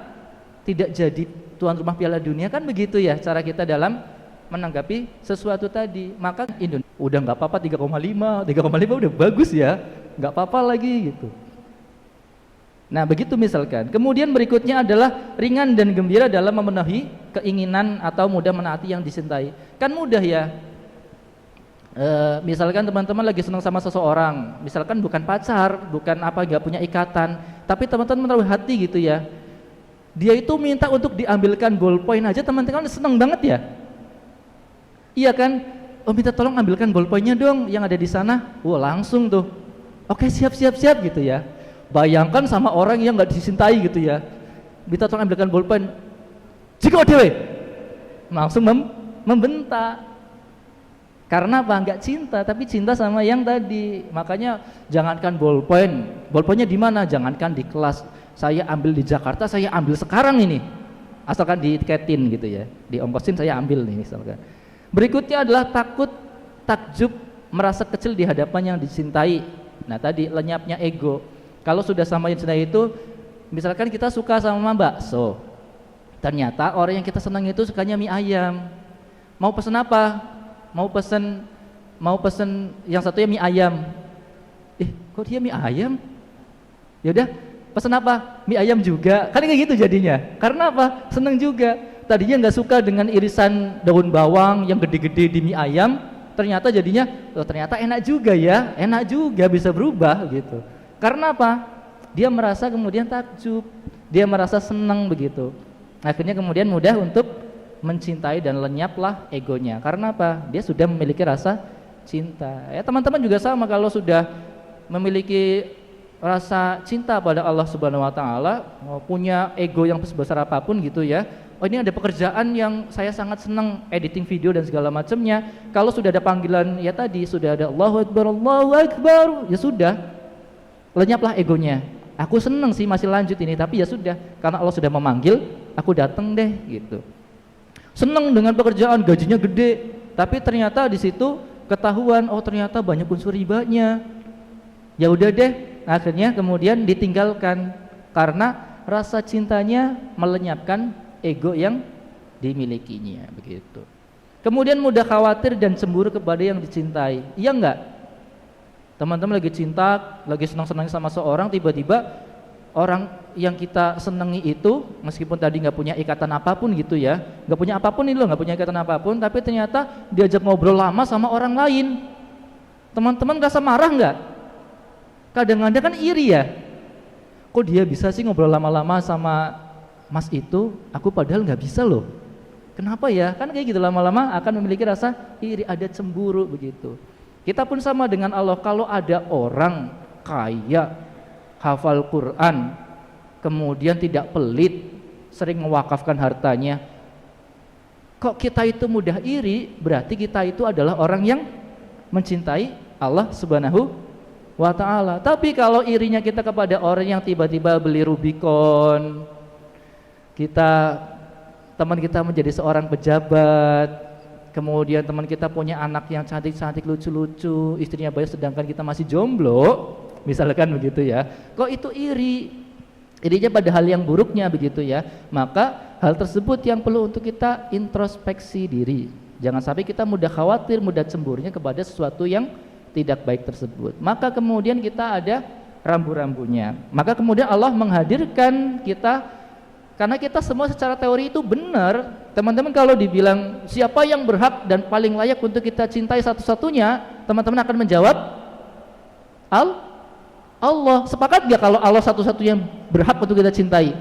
tidak jadi tuan rumah Piala Dunia, kan begitu ya cara kita dalam menanggapi sesuatu tadi. Maka Indonesia udah nggak apa-apa 3,5 udah bagus ya, nggak apa-apa lagi gitu. Nah begitu misalkan. Kemudian berikutnya adalah ringan dan gembira dalam memenuhi keinginan atau mudah menaati yang dicintai. Kan mudah ya. Misalkan teman-teman lagi senang sama seseorang, misalkan bukan pacar, bukan apa, nggak punya ikatan, tapi teman-teman menaruh hati gitu ya. Dia itu minta untuk diambilkan ballpoint aja, teman-teman senang banget ya. Iya kan? Oh minta tolong ambilkan ballpointnya dong yang ada di sana. Wah langsung tuh. Oke siap gitu ya. Bayangkan sama orang yang nggak dicintai gitu ya. Minta tolong ambilkan ballpoint. Jika dewe, langsung membentak. Karena apa? Nggak cinta, tapi cinta sama yang tadi. Makanya jangankan ballpointnya di mana? Jangankan di kelas. Saya ambil di Jakarta, saya ambil sekarang ini. Asalkan ditiketin gitu ya, diongkosin saya ambil nih misalkan. Berikutnya adalah takut, takjub, merasa kecil di hadapan yang dicintai. Nah tadi lenyapnya ego. Kalau sudah sama yang dicintai itu, misalkan kita suka sama bakso, ternyata orang yang kita senang itu sukanya mie ayam. Mau pesen apa? Mau pesen yang satunya mie ayam. Kok dia mie ayam? Yaudah, pesen apa? Mie ayam juga. Kan kayak gitu jadinya. Karena apa? Seneng juga. Tadinya nggak suka dengan irisan daun bawang yang gede-gede di mie ayam, ternyata jadinya, ternyata enak juga ya, enak juga, bisa berubah gitu. Karena apa? Dia merasa kemudian takjub, dia merasa senang begitu. Akhirnya kemudian mudah untuk mencintai dan lenyaplah egonya. Karena apa? Dia sudah memiliki rasa cinta. Ya teman-teman juga sama, kalau sudah memiliki rasa cinta pada Allah Subhanahu wa taala, punya ego yang sebesar apapun gitu ya. Oh ini ada pekerjaan yang saya sangat senang, editing video dan segala macamnya. Kalau sudah ada panggilan ya tadi, sudah ada Allahu Akbar, ya sudah, lenyaplah egonya. Aku senang sih masih lanjut ini, tapi ya sudah, karena Allah sudah memanggil, aku datang deh gitu. Senang dengan pekerjaan, gajinya gede, tapi ternyata di situ ketahuan, oh ternyata banyak unsur ribanya. Ya udah deh, akhirnya kemudian ditinggalkan karena rasa cintanya melenyapkan ego yang dimilikinya begitu. Kemudian mudah khawatir dan cemburu kepada yang dicintai. Iya enggak? Teman-teman lagi cinta, lagi senang-senang sama seorang, tiba-tiba orang yang kita senangi itu meskipun tadi nggak punya ikatan apapun gitu ya, nggak punya apapun ini loh, nggak punya ikatan apapun, tapi ternyata diajak ngobrol lama sama orang lain. Teman-teman rasa marah nggak? Kadang-kadang kan iri ya, kok dia bisa sih ngobrol lama-lama sama mas itu, aku padahal nggak bisa loh. Kenapa ya? Kan kayak gitu, lama-lama akan memiliki rasa iri, ada cemburu begitu. Kita pun sama dengan Allah. Kalau ada orang kaya, hafal Quran, kemudian tidak pelit, sering mewakafkan hartanya, kok kita itu mudah iri, berarti kita itu adalah orang yang mencintai Allah Subhanahu wa ta'ala. Tapi kalau irinya kita kepada orang yang tiba-tiba beli Rubicon, teman kita menjadi seorang pejabat, kemudian teman kita punya anak yang cantik-cantik, lucu-lucu, istrinya banyak sedangkan kita masih jomblo, misalkan begitu ya, kok itu irinya pada hal yang buruknya begitu ya. Maka hal tersebut yang perlu untuk kita introspeksi diri. Jangan sampai kita mudah khawatir, mudah cemburunya kepada sesuatu yang tidak baik tersebut. Maka kemudian kita ada rambu-rambunya. Maka kemudian Allah menghadirkan kita, karena kita semua secara teori itu benar. Teman-teman kalau dibilang siapa yang berhak dan paling layak untuk kita cintai satu-satunya, teman-teman akan menjawab Allah. Sepakat gak kalau Allah satu-satunya berhak untuk kita cintai?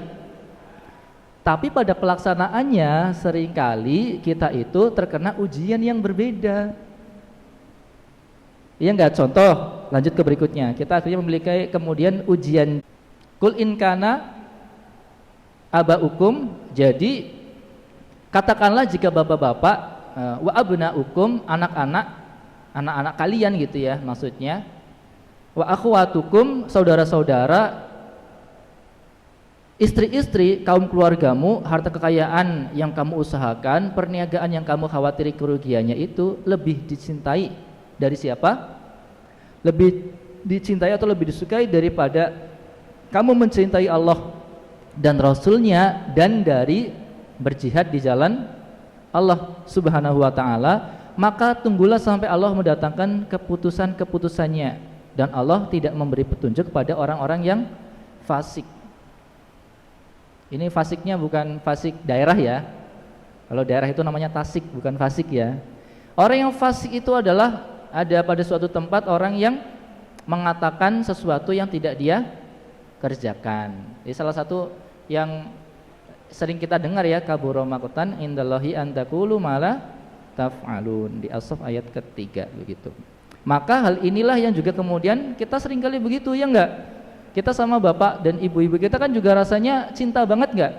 Tapi pada pelaksanaannya seringkali kita itu terkena ujian yang berbeda. Iya enggak? Contoh, lanjut ke berikutnya. Kita akhirnya memiliki kemudian ujian kul in kana abaukum. Jadi katakanlah jika bapak-bapak wa abnaukum, anak-anak kalian gitu ya maksudnya, wa akhwatukum, saudara-saudara, istri-istri kaum keluargamu, harta kekayaan yang kamu usahakan, perniagaan yang kamu khawatiri kerugiannya itu lebih dicintai dari siapa? Lebih dicintai atau lebih disukai daripada kamu mencintai Allah dan Rasulnya dan dari berjihad di jalan Allah Subhanahu wa ta'ala. Maka tunggulah sampai Allah mendatangkan keputusan-keputusannya, dan Allah tidak memberi petunjuk kepada orang-orang yang fasik. Ini fasiknya bukan fasik daerah ya. Kalau daerah itu namanya tasik, bukan fasik ya. Orang yang fasik itu adalah ada pada suatu tempat orang yang mengatakan sesuatu yang tidak dia kerjakan. Jadi salah satu yang sering kita dengar ya, kabura maqtan indallahi an taqulu ma la taf'alun, di As-Saff ayat ketiga begitu. Maka hal inilah yang juga kemudian kita seringkali begitu, ya enggak? Kita sama bapak dan ibu-ibu kita kan juga rasanya cinta banget enggak?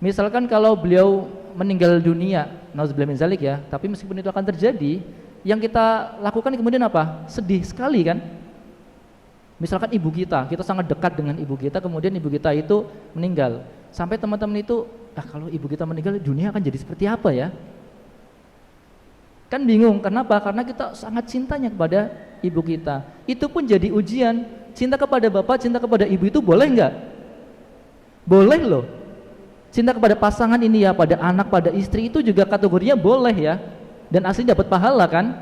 Misalkan kalau beliau meninggal dunia, nauzubillah min zalik ya, tapi meskipun itu akan terjadi, yang kita lakukan kemudian apa? Sedih sekali kan? Misalkan ibu kita sangat dekat dengan ibu kita, kemudian ibu kita itu meninggal. Sampai teman-teman itu, kalau ibu kita meninggal, dunia akan jadi seperti apa ya? Kan bingung, kenapa? Karena kita sangat cintanya kepada ibu kita. Itu pun jadi ujian. Cinta kepada bapak, cinta kepada ibu itu boleh enggak? Boleh loh. Cinta kepada pasangan ini ya, pada anak, pada istri itu juga kategorinya boleh ya. Dan asli dapat pahala kan?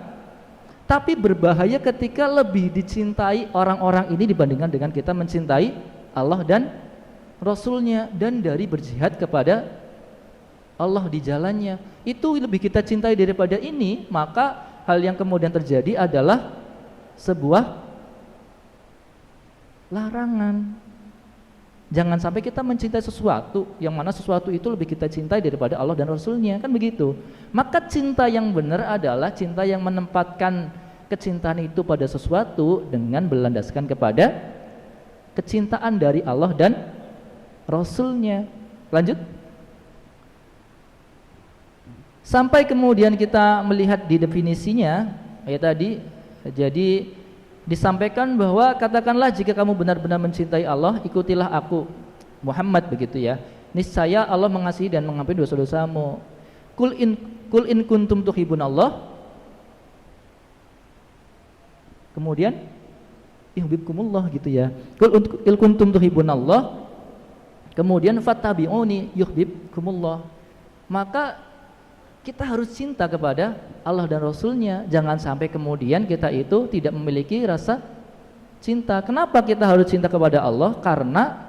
Tapi berbahaya ketika lebih dicintai orang-orang ini dibandingkan dengan kita mencintai Allah dan Rasulnya, dan dari berjihad kepada Allah di jalannya. Itu lebih kita cintai daripada ini. Maka hal yang kemudian terjadi adalah sebuah larangan. Jangan sampai kita mencintai sesuatu yang mana sesuatu itu lebih kita cintai daripada Allah dan Rasulnya, kan begitu. Maka cinta yang benar adalah cinta yang menempatkan kecintaan itu pada sesuatu dengan berlandaskan kepada kecintaan dari Allah dan Rasulnya. Lanjut. Sampai kemudian kita melihat di definisinya tadi, jadi disampaikan bahwa katakanlah jika kamu benar-benar mencintai Allah, ikutilah aku Muhammad begitu ya. Niscaya Allah mengasihi dan mengampuni dosa-dosamu. Kul in kuntum tuhibbunallah. Kemudian yuhibbukumullah gitu ya. Kul in kuntum tuhibbunallah. Kemudian fattabi'uni yuhibbukumullah. Maka kita harus cinta kepada Allah dan Rasulnya. Jangan sampai kemudian kita itu tidak memiliki rasa cinta. Kenapa kita harus cinta kepada Allah? Karena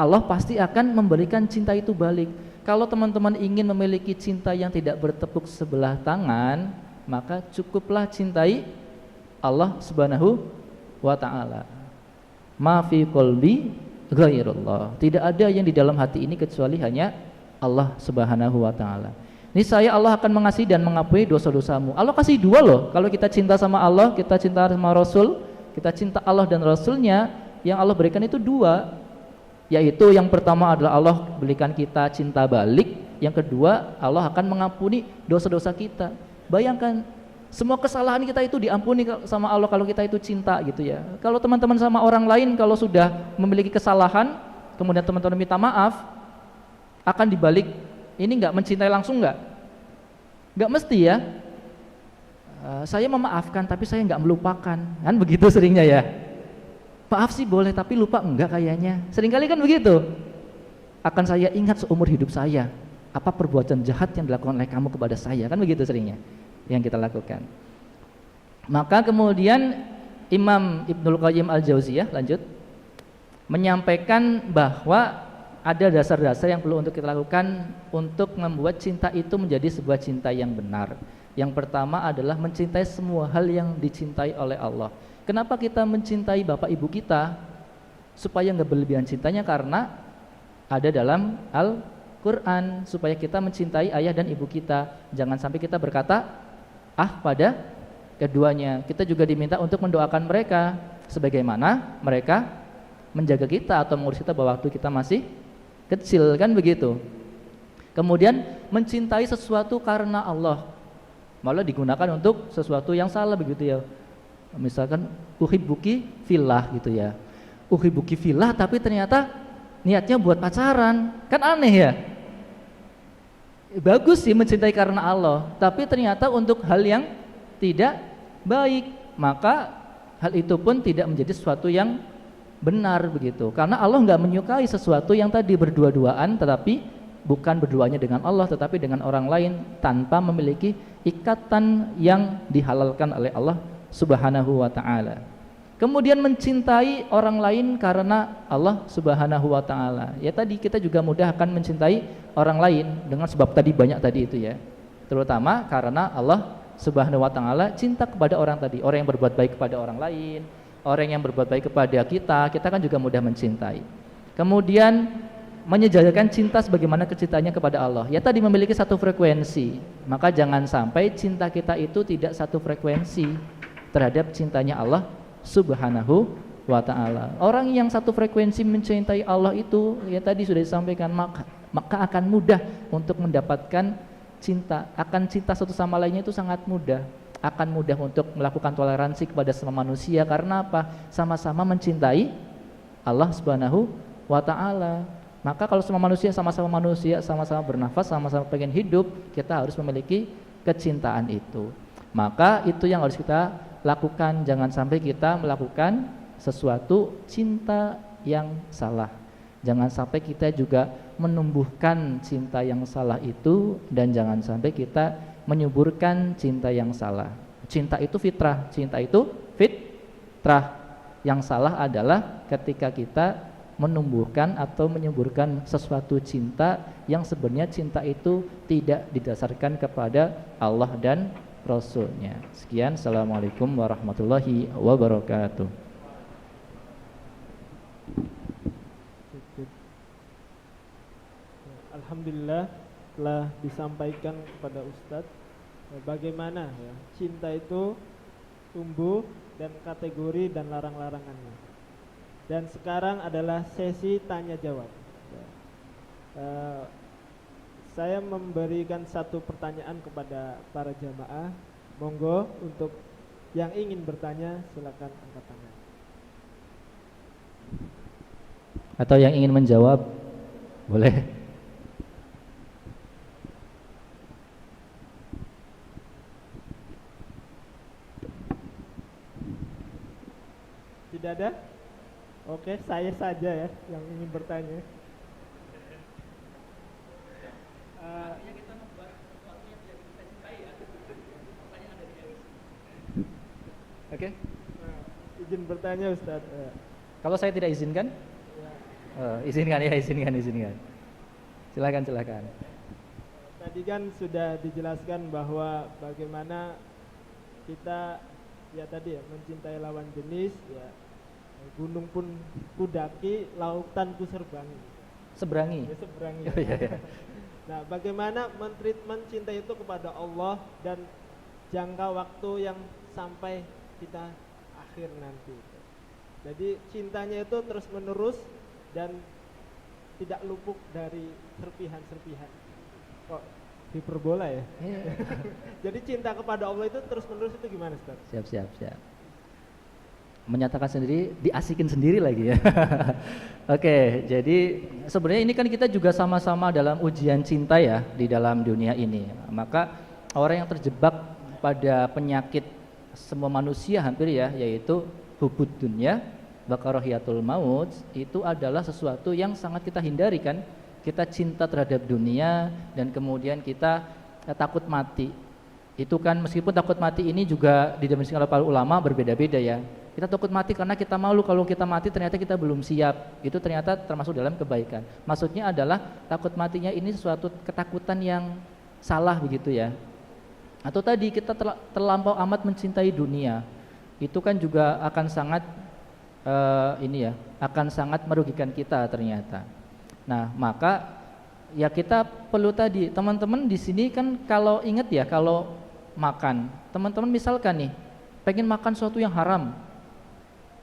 Allah pasti akan memberikan cinta itu balik. Kalau teman-teman ingin memiliki cinta yang tidak bertepuk sebelah tangan, maka cukuplah cintai Allah Subhanahu wa ta'ala. Ma fi qalbi ghairullah. Tidak ada yang di dalam hati ini kecuali hanya Allah Subhanahu wa ta'ala. Niscaya Allah akan mengasihi dan mengampuni dosa-dosamu. Allah kasih dua loh. Kalau kita cinta sama Allah, kita cinta sama Rasul, kita cinta Allah dan Rasulnya, yang Allah berikan itu dua. Yaitu yang pertama adalah Allah berikan kita cinta balik. Yang kedua, Allah akan mengampuni dosa-dosa kita. Bayangkan, semua kesalahan kita itu diampuni sama Allah kalau kita itu cinta gitu ya. Kalau teman-teman sama orang lain, kalau sudah memiliki kesalahan, kemudian teman-teman minta maaf, akan dibalik. Ini enggak mencintai langsung enggak? Enggak mesti ya. Saya memaafkan tapi saya enggak melupakan. Kan begitu seringnya ya. Maaf sih boleh tapi lupa enggak kayaknya. Seringkali kan begitu. Akan saya ingat seumur hidup saya. apa perbuatan jahat yang dilakukan oleh kamu kepada saya, kan begitu seringnya yang kita lakukan. Maka kemudian Imam Ibnul Qayyim Al-Jauziyah lanjut menyampaikan bahwa ada dasar-dasar yang perlu untuk kita lakukan untuk membuat cinta itu menjadi sebuah cinta yang benar. Yang pertama adalah mencintai semua hal yang dicintai oleh Allah. Kenapa kita mencintai bapak ibu kita? Supaya nggak berlebihan cintanya, karena ada dalam Al-Quran supaya kita mencintai ayah dan ibu kita. Jangan sampai kita berkata pada keduanya. Kita juga diminta untuk mendoakan mereka sebagaimana mereka menjaga kita atau mengurus kita pada waktu kita masih kecil, kan begitu. Kemudian mencintai sesuatu karena Allah malah digunakan untuk sesuatu yang salah begitu ya. Misalkan uhibbuki fillah gitu ya. Uhibbuki fillah tapi ternyata niatnya buat pacaran, kan aneh ya. Bagus sih mencintai karena Allah, tapi ternyata untuk hal yang tidak baik, maka hal itu pun tidak menjadi sesuatu yang benar begitu. Karena Allah nggak menyukai sesuatu yang tadi berdua-duaan, tetapi bukan berduanya dengan Allah, tetapi dengan orang lain tanpa memiliki ikatan yang dihalalkan oleh Allah Subhanahu wa ta'ala. Kemudian mencintai orang lain karena Allah Subhanahu wa ta'ala. Ya tadi kita juga mudah akan mencintai orang lain dengan sebab tadi banyak tadi itu ya. Terutama karena Allah Subhanahu wa ta'ala cinta kepada orang tadi, orang yang berbuat baik kepada orang lain, orang yang berbuat baik kepada kita kan juga mudah mencintai. Kemudian menyejajarkan cinta sebagaimana kecintanya kepada Allah. Ya tadi memiliki satu frekuensi. Maka jangan sampai cinta kita itu tidak satu frekuensi terhadap cintanya Allah Subhanahu wa ta'ala. Orang yang satu frekuensi mencintai Allah itu ya tadi sudah disampaikan, maka akan mudah untuk mendapatkan cinta. Akan cinta satu sama lainnya itu sangat mudah. Akan mudah untuk melakukan toleransi kepada semua manusia. Karena apa? Sama-sama mencintai Allah Subhanahu wa ta'ala. Maka kalau semua manusia, sama-sama bernafas, sama-sama pengen hidup, kita harus memiliki kecintaan itu. Maka itu yang harus kita lakukan. Jangan sampai kita melakukan sesuatu cinta yang salah. Jangan sampai kita juga menumbuhkan cinta yang salah itu, dan jangan sampai kita menyuburkan cinta yang salah. Cinta itu fitrah, cinta itu fitrah. Yang salah adalah ketika kita menumbuhkan atau menyuburkan sesuatu cinta yang sebenarnya cinta itu tidak didasarkan kepada Allah dan Rasul-Nya. Sekian, Assalamualaikum warahmatullahi wabarakatuh. Alhamdulillah telah disampaikan kepada Ustadz bagaimana ya, cinta itu tumbuh dan kategori dan larang-larangannya. Dan sekarang adalah sesi tanya jawab. Saya memberikan satu pertanyaan kepada para jamaah. Monggo untuk yang ingin bertanya silakan angkat tangan. Atau yang ingin menjawab boleh. Tidak ada? Oke, saya saja ya yang ingin bertanya. Oke. Izin bertanya Ustadz. Kalau saya tidak izinkan? Izinkan. Silakan. Tadi kan sudah dijelaskan bahwa bagaimana kita ya tadi ya mencintai lawan jenis ya. Gunung pun kudaki, lautan ku seberangi. Ya, seberangi. Ya. Nah, bagaimana mentreatment cinta itu kepada Allah dan jangka waktu yang sampai kita akhir nanti. Jadi cintanya itu terus menerus dan tidak luput dari serpihan-serpihan. Kok hiperbola ya? Jadi cinta kepada Allah itu terus menerus itu gimana, Ustaz? Siap. Menyatakan sendiri, diasikin sendiri lagi ya. Oke, jadi sebenarnya ini kan kita juga sama-sama dalam ujian cinta ya di dalam dunia ini. Maka orang yang terjebak pada penyakit semua manusia hampir ya, yaitu hubud dunya wa karahiyatul maut, itu adalah sesuatu yang sangat kita hindari kan. kita cinta terhadap dunia dan kemudian kita takut mati. Itu kan meskipun takut mati ini juga didefinisikan oleh para ulama berbeda-beda ya. Kita takut mati karena kita malu kalau kita mati ternyata kita belum siap. Itu ternyata termasuk dalam kebaikan. Maksudnya adalah takut matinya ini suatu ketakutan yang salah begitu ya. Atau tadi kita terlampau amat mencintai dunia. Itu kan juga akan sangat akan sangat merugikan kita ternyata. Nah, maka ya kita perlu tadi, teman-teman di sini kan kalau ingat ya, kalau makan, teman-teman misalkan nih pengen makan sesuatu yang haram,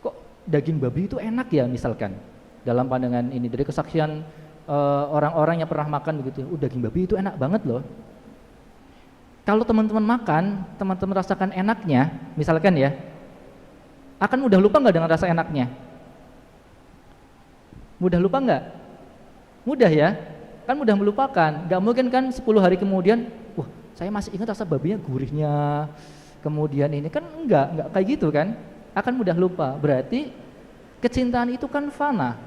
kok daging babi itu enak ya misalkan, dalam pandangan ini dari kesaksian orang-orang yang pernah makan begitu, daging babi itu enak banget loh. Kalau teman-teman makan, teman-teman rasakan enaknya, misalkan ya, akan mudah lupa nggak dengan rasa enaknya? Mudah lupa nggak? Mudah ya, kan mudah melupakan. Nggak mungkin kan 10 hari kemudian, wah saya masih ingat rasa babinya, gurihnya, kemudian ini kan enggak kayak gitu kan, akan mudah lupa. Berarti kecintaan itu kan fana.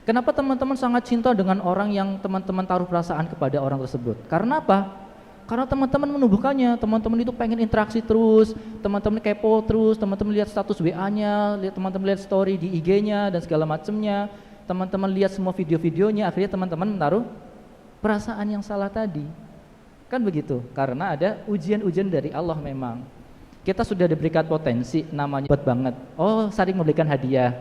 Kenapa teman-teman sangat cinta dengan orang yang teman-teman taruh perasaan kepada orang tersebut? Karena apa? Karena teman-teman menumbuhkannya, teman-teman itu pengen interaksi terus, teman-teman kepo terus, teman-teman lihat status WA-nya, teman-teman lihat story di IG-nya dan segala macamnya, teman-teman lihat semua video-videonya, akhirnya teman-teman menaruh perasaan yang salah tadi. Kan begitu, karena ada ujian-ujian dari Allah memang. Kita sudah diberikan potensi, namanya buat banget. Oh, saling memberikan hadiah.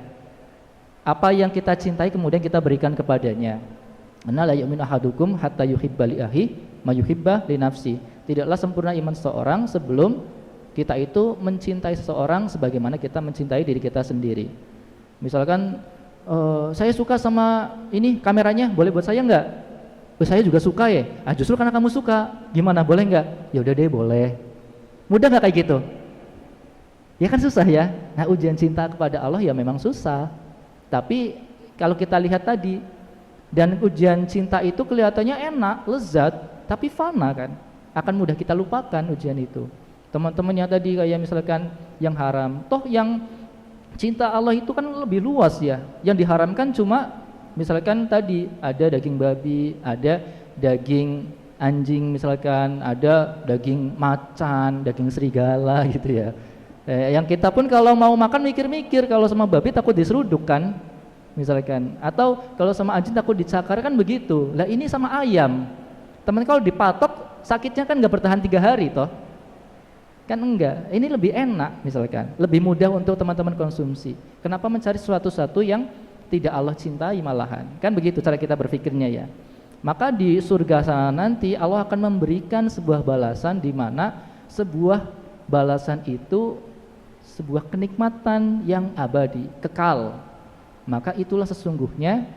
Apa yang kita cintai kemudian kita berikan kepadanya. Inna la yu'minu ahadukum hatta yuhibba li akhi ma yuhibba li nafsi. Tidaklah sempurna iman seseorang sebelum kita itu mencintai seseorang sebagaimana kita mencintai diri kita sendiri. Misalkan saya suka sama ini kameranya, boleh buat saya enggak? Saya juga suka ya. Justru karena kamu suka, gimana boleh enggak? Ya udah deh boleh. Mudah enggak kayak gitu? Ya kan susah ya. Nah, ujian cinta kepada Allah ya memang susah. Tapi kalau kita lihat tadi, dan ujian cinta itu kelihatannya enak, lezat, tapi fana kan, akan mudah kita lupakan ujian itu. Teman-temannya tadi kayak misalkan yang haram, toh yang cinta Allah itu kan lebih luas ya. Yang diharamkan cuma misalkan tadi ada daging babi, ada daging anjing misalkan, ada daging macan, daging serigala gitu ya. Yang kita pun kalau mau makan mikir-mikir, kalau sama babi takut diseruduk kan, misalkan, atau kalau sama anjing takut dicakar kan begitu. Lah ini sama ayam, teman kalau dipatok sakitnya kan nggak bertahan 3 hari toh, kan enggak. Ini lebih enak misalkan, lebih mudah untuk teman-teman konsumsi. Kenapa mencari sesuatu yang tidak Allah cintai malahan? Kan begitu cara kita berpikirnya ya. Maka di surga sana nanti Allah akan memberikan sebuah balasan di mana sebuah balasan itu sebuah kenikmatan yang abadi, kekal. Maka itulah sesungguhnya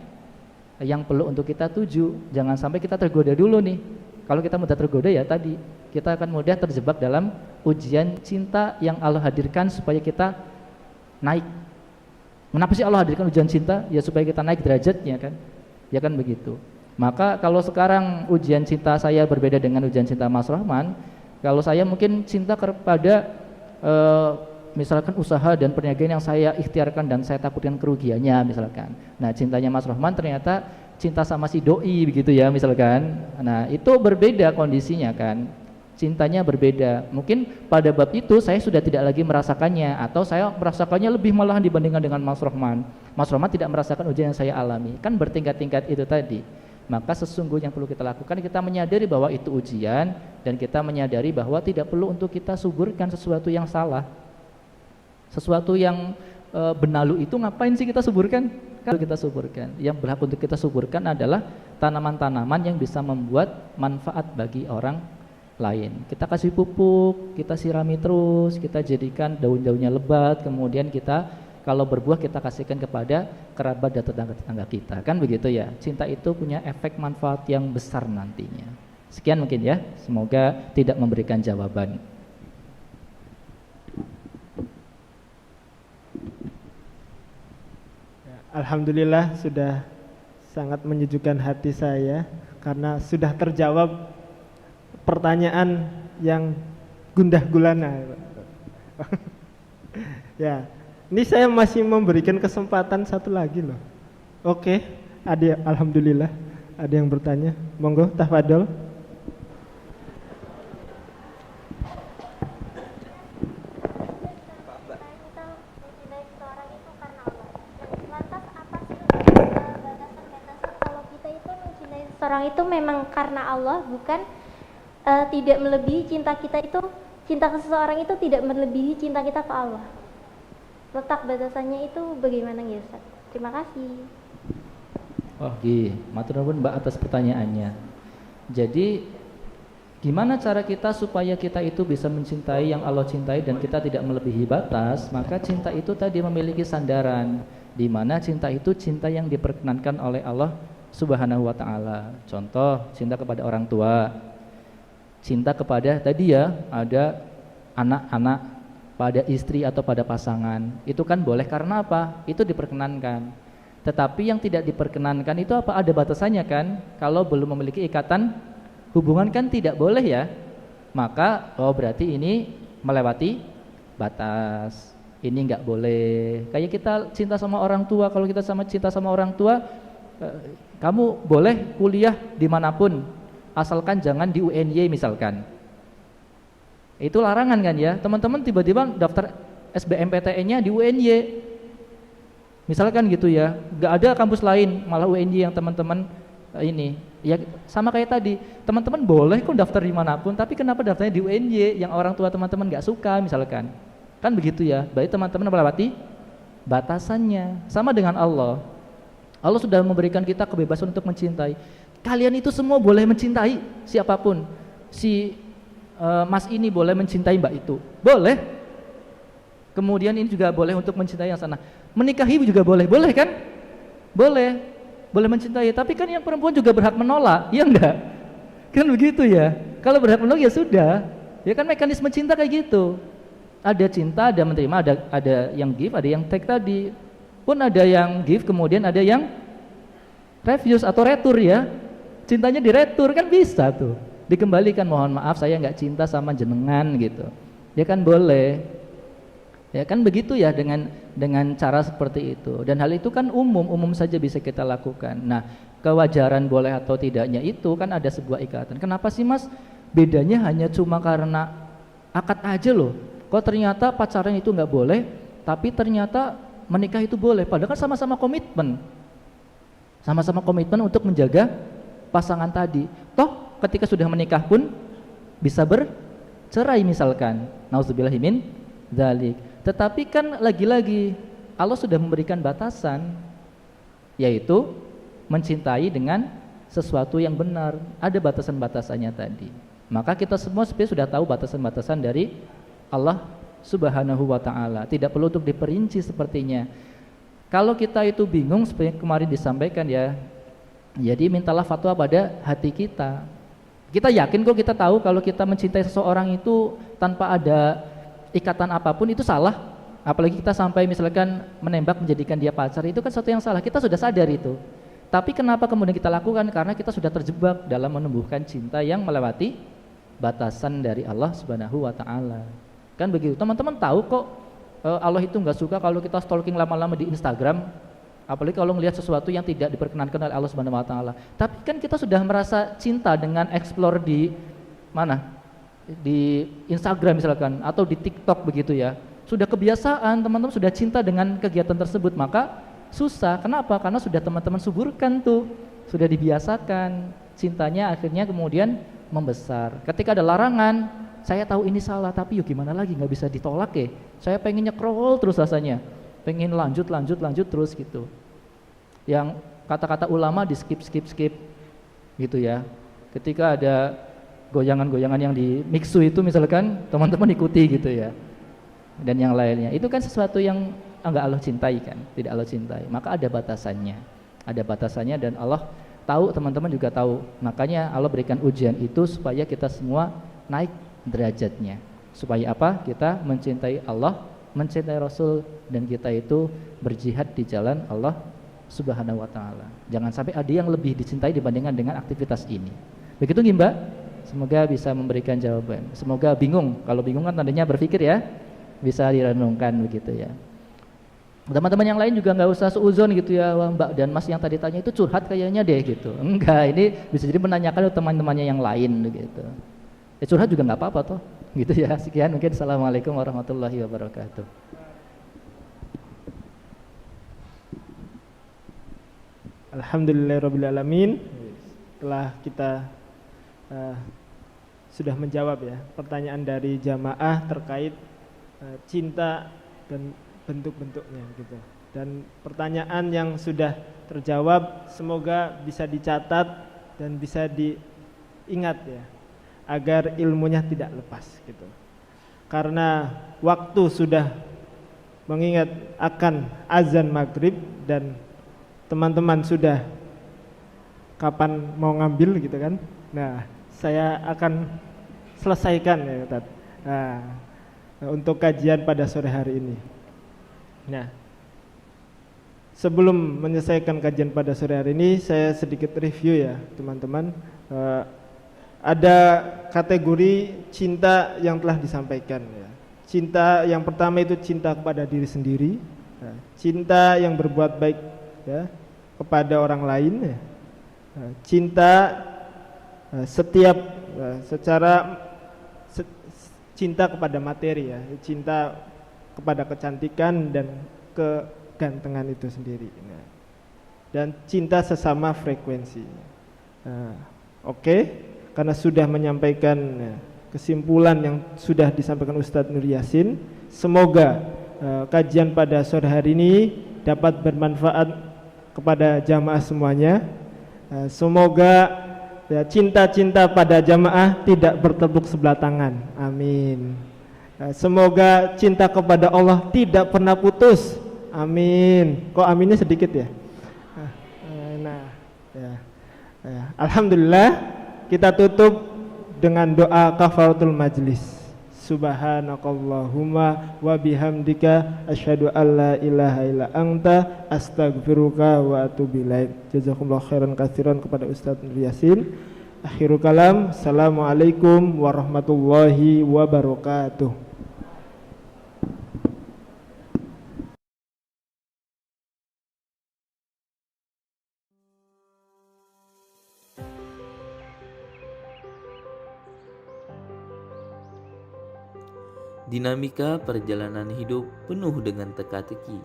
yang perlu untuk kita tuju. Jangan sampai kita tergoda dulu nih. Kalau kita mudah tergoda ya tadi, kita akan mudah terjebak dalam ujian cinta yang Allah hadirkan supaya kita naik. Kenapa sih Allah hadirkan ujian cinta? Ya supaya kita naik derajatnya kan. Ya kan begitu. Maka kalau sekarang ujian cinta saya berbeda dengan ujian cinta Mas Rahman, kalau saya mungkin cinta kepada misalkan usaha dan perniagaan yang saya ikhtiarkan dan saya takutkan kerugiannya misalkan. Nah, cintanya Mas Rahman ternyata cinta sama si doi begitu ya misalkan. Nah, itu berbeda kondisinya kan. Cintanya berbeda. Mungkin pada bab itu saya sudah tidak lagi merasakannya, atau saya merasakannya lebih malahan dibandingkan dengan Mas Rahman. Mas Rahman tidak merasakan ujian yang saya alami. Kan bertingkat-tingkat itu tadi. Maka sesungguhnya yang perlu kita lakukan, kita menyadari bahwa itu ujian, dan kita menyadari bahwa tidak perlu untuk kita suburkan sesuatu yang salah. Sesuatu yang benalu itu ngapain sih kita suburkan? Kan kita suburkan. Yang berhak untuk kita suburkan adalah tanaman-tanaman yang bisa membuat manfaat bagi orang lain. Kita kasih pupuk, kita sirami terus, kita jadikan daun-daunnya lebat, kemudian kita kalau berbuah kita kasihkan kepada kerabat dan tetangga-tetangga kita. Kan begitu ya. Cinta itu punya efek manfaat yang besar nantinya. Sekian mungkin ya. Semoga tidak memberikan jawaban. Alhamdulillah sudah sangat menyejukkan hati saya karena sudah terjawab pertanyaan yang gundah gulana. Ya, ini saya masih memberikan kesempatan satu lagi loh. Oke, Alhamdulillah ada yang bertanya. Monggo, tafadhol. Seorang itu memang karena Allah, bukan tidak melebihi cinta kita itu, cinta ke seseorang itu tidak melebihi cinta kita ke Allah. Letak batasannya itu bagaimana ya Ustaz? Terima kasih. Oh, matur nuwun Mbak atas pertanyaannya. Jadi gimana cara kita supaya kita itu bisa mencintai yang Allah cintai dan kita tidak melebihi batas? Maka cinta itu tadi memiliki sandaran, di mana cinta itu cinta yang diperkenankan oleh Allah Subhanahu wa ta'ala. Contoh, cinta kepada orang tua, cinta kepada tadi ya, ada anak-anak, pada istri atau pada pasangan. Itu kan boleh karena apa? Itu diperkenankan. Tetapi yang tidak diperkenankan itu apa? Ada batasannya kan? Kalau belum memiliki ikatan hubungan kan tidak boleh ya. Maka berarti ini melewati batas. Ini enggak boleh. Kayak kita cinta sama orang tua, kalau kita cinta sama orang tua, kamu boleh kuliah dimanapun, asalkan jangan di UNY misalkan. Itu larangan kan ya. Teman-teman tiba-tiba daftar SBMPTN-nya di UNY, misalkan gitu ya. Gak ada kampus lain, malah UNY yang teman-teman ini. Ya sama kayak tadi, teman-teman boleh kok daftar dimanapun, tapi kenapa daftarnya di UNY yang orang tua teman-teman gak suka misalkan. Kan begitu ya. Berarti teman-teman melewati batasannya. Sama dengan Allah. Allah sudah memberikan kita kebebasan untuk mencintai. Kalian itu semua boleh mencintai siapapun. Si Mas ini boleh mencintai Mbak itu, boleh. Kemudian ini juga boleh untuk mencintai yang sana. Menikahi juga boleh kan? Boleh mencintai. Tapi kan yang perempuan juga berhak menolak, ya enggak? Kan begitu ya. Kalau berhak menolak ya sudah. Ya kan mekanisme cinta kayak gitu. Ada cinta, ada menerima, ada yang give, ada yang take tadi. Pun ada yang give, kemudian ada yang refuse atau retur ya. Cintanya diretur kan bisa tuh. Dikembalikan, mohon maaf saya nggak cinta sama jenengan gitu. Ya kan boleh. Ya kan begitu ya dengan cara seperti itu. Dan hal itu kan umum saja bisa kita lakukan. Nah, kewajaran boleh atau tidaknya itu kan ada sebuah ikatan. Kenapa sih Mas? Bedanya hanya cuma karena akad aja loh. Kok ternyata pacaran itu nggak boleh, tapi ternyata menikah itu boleh. Padahal kan sama-sama komitmen. Sama-sama komitmen untuk menjaga pasangan tadi. Toh ketika sudah menikah pun bisa bercerai misalkan. Nauzubillahi min dzalik. Tetapi kan lagi-lagi Allah sudah memberikan batasan, yaitu mencintai dengan sesuatu yang benar. Ada batasan-batasannya tadi. Maka kita semua sebenarnya sudah tahu batasan-batasan dari Allah Subhanahu wa ta'ala. Tidak perlu untuk diperinci sepertinya. Kalau kita itu bingung, seperti kemarin disampaikan ya, jadi mintalah fatwa pada hati kita. Kita yakin kok, kita tahu kalau kita mencintai seseorang itu tanpa ada ikatan apapun itu salah. Apalagi kita sampai misalkan menembak menjadikan dia pacar, itu kan sesuatu yang salah. Kita sudah sadar itu. Tapi kenapa kemudian kita lakukan? Karena kita sudah terjebak dalam menumbuhkan cinta yang melewati batasan dari Allah Subhanahu wa ta'ala. Kan begitu. Teman-teman tahu kok Allah itu nggak suka kalau kita stalking lama-lama di Instagram, apalagi kalau melihat sesuatu yang tidak diperkenankan oleh Allah Subhanahu wa ta'ala. Tapi kan kita sudah merasa cinta dengan explore di mana? Di Instagram misalkan, atau di TikTok begitu ya. Sudah kebiasaan, teman-teman sudah cinta dengan kegiatan tersebut, maka susah. Kenapa? Karena sudah teman-teman suburkan tuh, sudah dibiasakan. Cintanya akhirnya kemudian membesar. Ketika ada larangan, saya tahu ini salah, tapi yuk gimana lagi, nggak bisa ditolak ya. Saya pengen nyekrol terus rasanya, pengen lanjut terus gitu. Yang kata-kata ulama di skip gitu ya. Ketika ada goyangan-goyangan yang di mixu itu misalkan, teman-teman ikuti gitu ya. Dan yang lainnya, itu kan sesuatu yang enggak Allah cintai kan, tidak Allah cintai. Maka ada batasannya dan Allah tahu, teman-teman juga tahu. Makanya Allah berikan ujian itu supaya kita semua naik derajatnya. Supaya apa? Kita mencintai Allah, mencintai Rasul, dan kita itu berjihad di jalan Allah Subhanahu wa ta'ala. Jangan sampai ada yang lebih dicintai dibandingkan dengan aktivitas ini. Begitu nggih Mbak? Semoga bisa memberikan jawaban. Semoga bingung. Kalau bingung kan tandanya berpikir ya, bisa direnungkan begitu ya. Teman-teman yang lain juga nggak usah seuzon gitu ya, wah Mbak dan Mas yang tadi tanya itu curhat kayaknya deh gitu. Enggak, ini bisa jadi menanyakan ke teman-temannya yang lain gitu. Ya curhat juga nggak apa-apa toh, gitu ya. Sekian mungkin. Assalamualaikum warahmatullahi wabarakatuh. Alhamdulillahirrabbilalamin. Setelah kita sudah menjawab ya pertanyaan dari jamaah terkait cinta dan bentuk-bentuknya gitu. Dan pertanyaan yang sudah terjawab semoga bisa dicatat dan bisa diingat ya, agar ilmunya tidak lepas gitu. Karena waktu sudah mengingat akan azan maghrib dan teman-teman sudah kapan mau ngambil gitu kan. Nah, saya akan selesaikan ya Ustaz. Nah, untuk kajian pada sore hari ini. Nah, sebelum menyelesaikan kajian pada sore hari ini, saya sedikit review ya teman-teman. Ada kategori cinta yang telah disampaikan ya. Cinta yang pertama itu cinta kepada diri sendiri, cinta yang berbuat baik ya kepada orang lain ya. Cinta setiap cinta kepada materi ya, cinta kepada kecantikan dan kegantengan itu sendiri. Dan cinta sesama frekuensi. Oke, karena sudah menyampaikan kesimpulan yang sudah disampaikan Ustadz Nur Yasin, semoga kajian pada sore hari ini dapat bermanfaat kepada jamaah semuanya. Semoga cinta-cinta pada jamaah tidak bertepuk sebelah tangan. Amin. Semoga cinta kepada Allah tidak pernah putus. Amin. Kok aminnya sedikit ya? Alhamdulillah, kita tutup dengan doa kafaratul majlis. Subhanakallahumma wa bihamdika asyhadu an la ilaha illa anta astaghfiruka wa atubu ilaik. Jazakumullahu khairan katsiran kepada Ustadz Nur Yasin. Akhirul kalam, assalamualaikum warahmatullahi wabarakatuh. Dinamika perjalanan hidup penuh dengan teka-teki.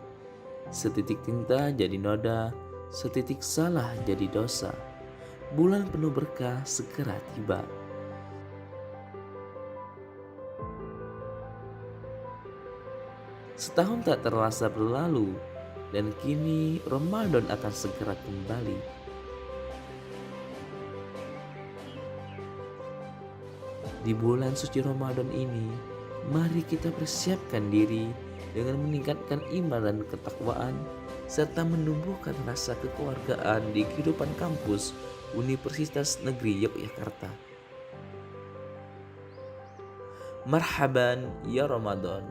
Setitik tinta jadi noda, setitik salah jadi dosa. Bulan penuh berkah segera tiba. Setahun tak terasa berlalu, dan kini Ramadan akan segera kembali. Di bulan suci Ramadan ini, mari kita persiapkan diri dengan meningkatkan iman dan ketakwaan serta menumbuhkan rasa kekeluargaan di kehidupan kampus Universitas Negeri Yogyakarta. Marhaban ya Ramadan.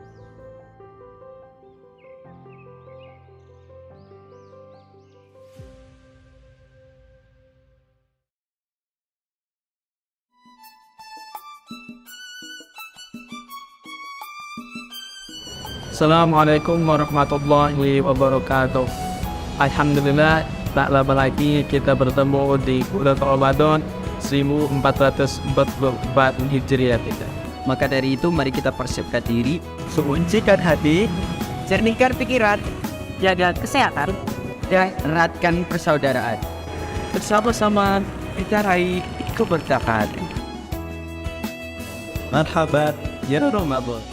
Assalamualaikum warahmatullahi wabarakatuh. Alhamdulillah, tak lama lagi kita bertemu di bulan Ramadan 1444 Hijriah. Maka dari itu mari kita persiapkan diri, sucikan hati, jernihkan pikiran, jaga kesehatan, dan eratkan persaudaraan. Bersama-sama kita raih keberkahan. Marhaban ya Ramadan.